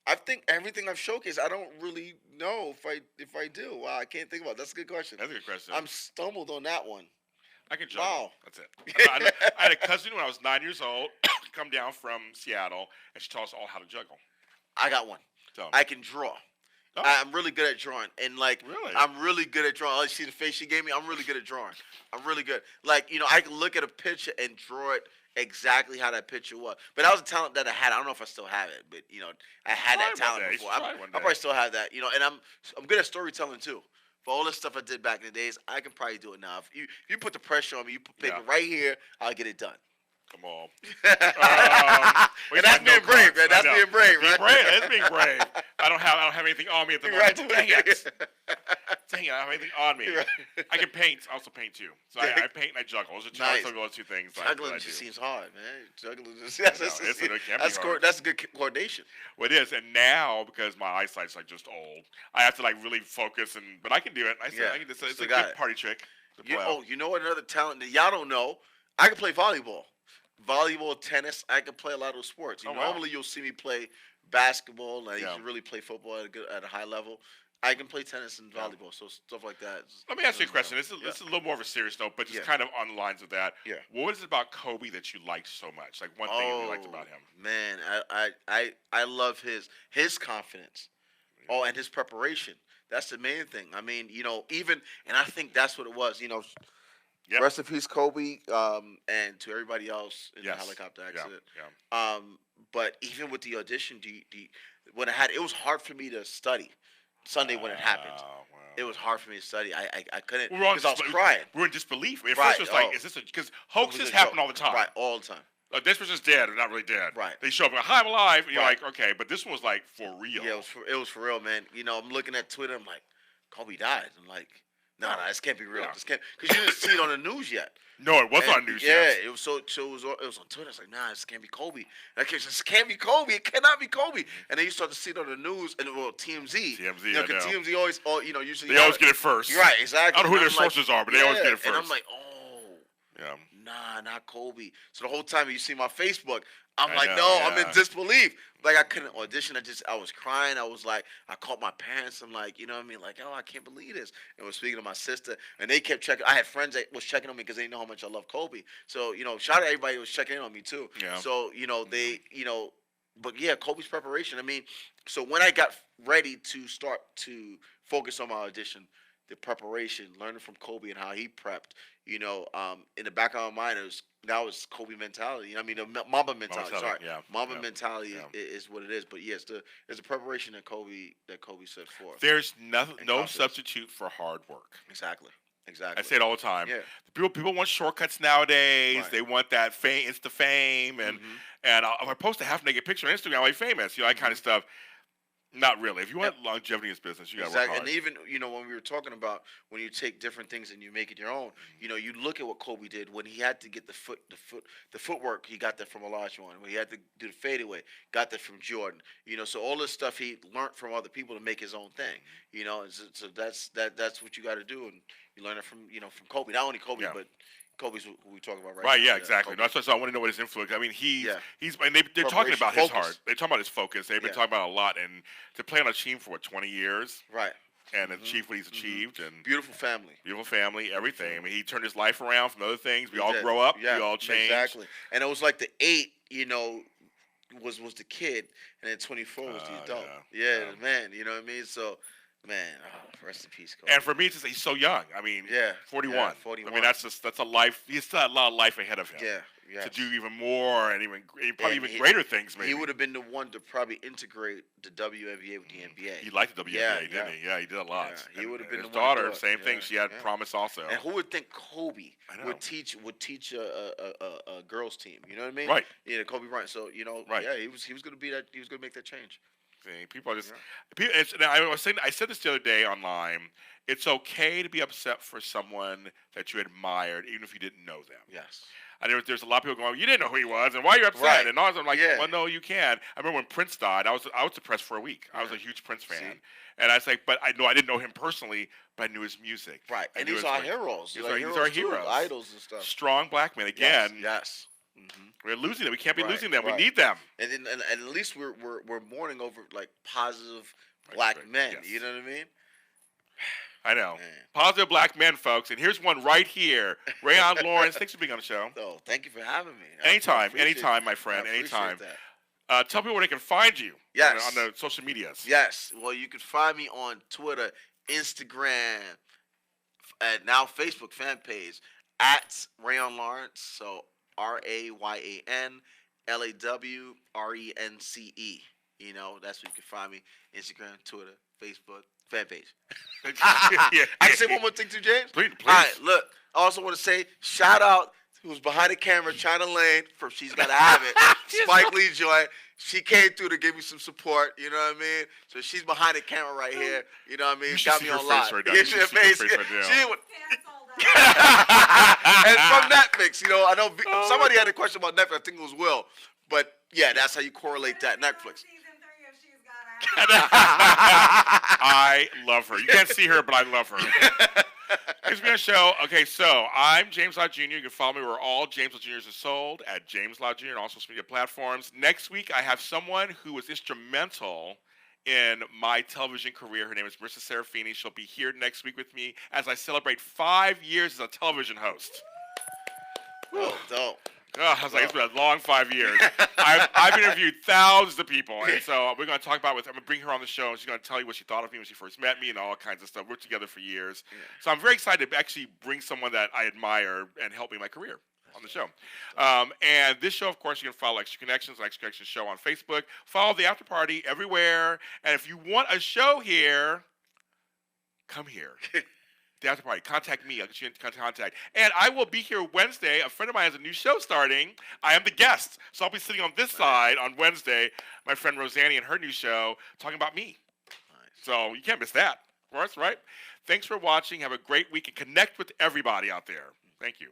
S4: I think everything I've showcased, I don't really know if I do. Wow, I can't think about it. That's a good question.
S2: That's a good question.
S4: I'm stumbled on that one.
S2: I can juggle.
S4: Wow.
S2: That's it. I had a cousin when I was 9 years old come down from Seattle, and she taught us all how to juggle.
S4: I got one.
S2: Tell me.
S4: I can draw.
S2: Oh.
S4: I'm really good at drawing. And,
S2: Really?
S4: I'm really good at drawing. Oh, you see the face she gave me? I'm really good at drawing. I'm really good. I can look at a picture and draw it exactly how that picture was. But that was a talent that I had. I don't know if I still have it, but, I had that talent before. I probably still have that, and I'm good at storytelling, too. For all the stuff I did back in the days, I can probably do it now. If you put the pressure on me, you put paper right here, I'll get it done.
S2: Come on.
S4: And that's being brave, man. That's being brave, right?
S2: That's being brave. I don't have anything on me at the moment. Dang it. I don't have anything on me.
S4: Right.
S2: I can paint. I also paint too. So I paint and I juggle. Those are those two things.
S4: Juggling just seems hard, man. Juggling just that's good coordination.
S2: Well, it is. And now, because my eyesight's just old, I have to really focus. But I can do it. It's a good party trick.
S4: You know what? Another talent that y'all don't know. I can play volleyball. Volleyball, tennis, I can play a lot of those sports. Normally you'll see me play basketball. I usually really play football at a high level. I can play tennis and volleyball, so stuff like that.
S2: Let me ask you a question. This is a little more of a serious note, but just kind of on the lines of that.
S4: Yeah.
S2: What is it about Kobe that you liked so much? Like one thing you liked about him?
S4: Man, I love his confidence. Oh, and his preparation. That's the main thing. I mean, and I think that's what it was.
S2: Yep.
S4: Rest in peace, Kobe, and to everybody else in the helicopter accident.
S2: Yeah.
S4: But even with the audition, when it was hard for me to study Sunday when it happened.
S2: Wow.
S4: It was hard for me to study. I couldn't
S2: because
S4: I was crying.
S2: We were in disbelief. At first, it was is this because hoaxes happen all the time?
S4: Right, all the time.
S2: This person's dead or not really dead.
S4: Right.
S2: They show up like, "Hi, I'm alive." And you're like, "Okay," but this one was for real.
S4: Yeah, it was for real, man. I'm looking at Twitter. I'm like, Kobe died. I'm like, No, this can't be real.
S2: Yeah.
S4: This can't, because you didn't see it on the news yet.
S2: No, it was on news.
S4: Yeah,
S2: Yes.
S4: it was it was on Twitter. It's like, nah, this can't be Kobe. And I kept saying, this can't be Kobe. It cannot be Kobe. And then you start to see it on the news, and TMZ.
S2: TMZ,
S4: you know,
S2: I know.
S4: TMZ always, usually
S2: They always get it first.
S4: Right, exactly.
S2: I don't know who
S4: And
S2: their
S4: I'm
S2: sources are, but they always get it first.
S4: And I'm like, oh,
S2: Yeah.
S4: nah, not Kobe. So the whole time you see my Facebook, I'm
S2: I
S4: like,
S2: know,
S4: no,
S2: yeah.
S4: I'm in disbelief. Like I couldn't audition. I was crying. I was like, I called my parents. I'm like, you know what I mean? Like, oh, I can't believe this. And was speaking to my sister, and they kept checking. I had friends that was checking on me because they know how much I love Kobe. So shout out to everybody who was checking in on me too.
S2: Yeah.
S4: So they but yeah, Kobe's preparation. I mean, so when I got ready to start to focus on my audition, the preparation, learning from Kobe and how he prepped, in the back of my mind, now it's Kobe mentality. I mean, the Mamba mentality. Sorry,
S2: yeah.
S4: Mamba mentality
S2: Yeah.
S4: is what it is. But yes, there's a preparation that Kobe set forth.
S2: There's no
S4: confidence.
S2: substitute for hard work.
S4: Exactly.
S2: I say it all the time.
S4: Yeah.
S2: People want shortcuts nowadays.
S4: Right.
S2: They want that fame, Insta fame, and if I post a half naked picture on Instagram, I'm famous. That kind of stuff. Not really. If you want longevity in this business, you got to work hard.
S4: And even when we were talking about when you take different things and you make it your own, you look at what Kobe did when he had to get the footwork. He got that from Olajuwon. When he had to do the fadeaway, got that from Jordan. So all this stuff he learned from other people to make his own thing. And so that's what you got to do, and you learn it from from Kobe. Not only Kobe, but Kobe's who we talking about right now.
S2: Right, yeah, exactly.
S4: Kobe.
S2: That's what I want to know what his influence. I mean, he's and they're talking
S4: Preparation,
S2: about his
S4: focus.
S2: heart. They're talking about his focus. They've been talking about it a lot, and to play on a team for 20 years,
S4: Right.
S2: and achieve what he's achieved, and
S4: Beautiful family.
S2: everything. I mean, he turned his life around from other things. We
S4: He
S2: all
S4: did.
S2: grow up.
S4: Yeah,
S2: We all change.
S4: Exactly. And it was like the 8, was the kid, and then 24 was the adult.
S2: yeah.
S4: Yeah, man. You know what I mean? So, man, rest in peace, Kobe.
S2: And for me, he's so young. I mean, 41.
S4: Yeah, 41.
S2: I mean, that's a life. He still had a lot of life ahead of him.
S4: Yeah.
S2: To do even more and probably
S4: And
S2: even greater things. Maybe
S4: he would have been the one to probably integrate the WNBA with the NBA.
S2: He liked the WNBA,
S4: Yeah,
S2: didn't he? Yeah, he did a lot.
S4: Yeah, he would have been
S2: his
S4: the one to
S2: daughter,
S4: do it.
S2: same thing.
S4: Yeah,
S2: She had
S4: yeah.
S2: promise also.
S4: And who would think Kobe
S2: I know.
S4: would teach a girls team? You know what I mean?
S2: Right.
S4: Yeah, Kobe Bryant. So
S2: Right.
S4: yeah, he was going to be that. He was going to make that change.
S2: See, people are just. I said this the other day online. It's okay to be upset for someone that you admired, even if you didn't know them.
S4: Yes.
S2: And there's a lot of people going, you didn't know who he was, and why are you upset?
S4: Right.
S2: And all I'm like,
S4: Yeah.
S2: well, no, you can. I remember when Prince died, I was depressed for a week. I was a huge Prince fan,
S4: See?
S2: and I was like, but I didn't know him personally, but I knew his music.
S4: Right.
S2: I
S4: And
S2: knew
S4: these
S2: his
S4: are
S2: voice.
S4: heroes.
S2: These
S4: They're
S2: are
S4: heroes
S2: our
S4: too,
S2: heroes.
S4: idols and stuff.
S2: Strong black men again.
S4: Yes.
S2: We're losing them. We can't be
S4: Right,
S2: losing them.
S4: right.
S2: We need them.
S4: And then and at least we're mourning over like positive black
S2: right,
S4: men.
S2: yes.
S4: You know what I mean?
S2: I know.
S4: Man.
S2: Positive black men, folks. And here's one right here. Rayan Lawrence, thanks for being on the show.
S4: Oh, thank you for having me.
S2: Anytime,
S4: appreciate
S2: anytime,
S4: it.
S2: my friend,
S4: I appreciate
S2: anytime.
S4: that.
S2: Tell people where they can find you.
S4: Yes.
S2: On the social medias.
S4: Yes. Well, you can find me on Twitter, Instagram, and now Facebook fan page at Rayan Lawrence. So RayanLawrence. That's where you can find me. Instagram, Twitter, Facebook, fan page.
S2: Yeah.
S4: I can say one more thing too, James?
S2: Please.
S4: All right, look. I also want to say shout out to who's behind the camera, China Lane from She's Gotta Have It. Spike Lee joint. She came through to give me some support. You know what I mean? So she's behind the camera right here. You know what I mean?
S2: You should
S4: Got
S2: see
S4: me
S2: her
S4: on
S2: face
S4: live.
S2: right now.
S4: Yeah,
S2: You
S4: she
S2: should
S4: her
S2: see her
S4: face.
S2: face right now.
S4: She would-
S5: Pants all down.
S4: and from Netflix, I know somebody had a question about Netflix. I think it was Will, but yeah, that's how you correlate that Netflix.
S5: Season 3 of She's Gotta
S2: I love her. You can't see her, but I love her. Here's me on the show. Okay, so I'm James Lott Jr. You can follow me where all James Lott Jr.'s are sold at James Lott Jr. and all social media platforms. Next week, I have someone who was instrumental in my television career. Her name is Marissa Serafini. She'll be here next week with me as I celebrate 5 years as a television host.
S4: Oh, dope.
S2: Oh, I was like, it's been a long 5 years. I've interviewed thousands of people, and so we're going to talk about I'm going to bring her on the show, and she's going to tell you what she thought of me when she first met me and all kinds of stuff. We're together for years. Yeah. So I'm very excited to actually bring someone that I admire and help me in my career on the show. And this show, of course, you can follow ExtraConnections, ExtraConnections Show on Facebook. Follow the After Party everywhere. And if you want a show here, come here. The After Party. Contact me. I'll get you in contact. And I will be here Wednesday. A friend of mine has a new show starting. I am the guest. So I'll be sitting on this side on Wednesday. My friend Rosanny and her new show talking about me. So you can't miss that, of course, right? Thanks for watching. Have a great week and connect with everybody out there. Thank you.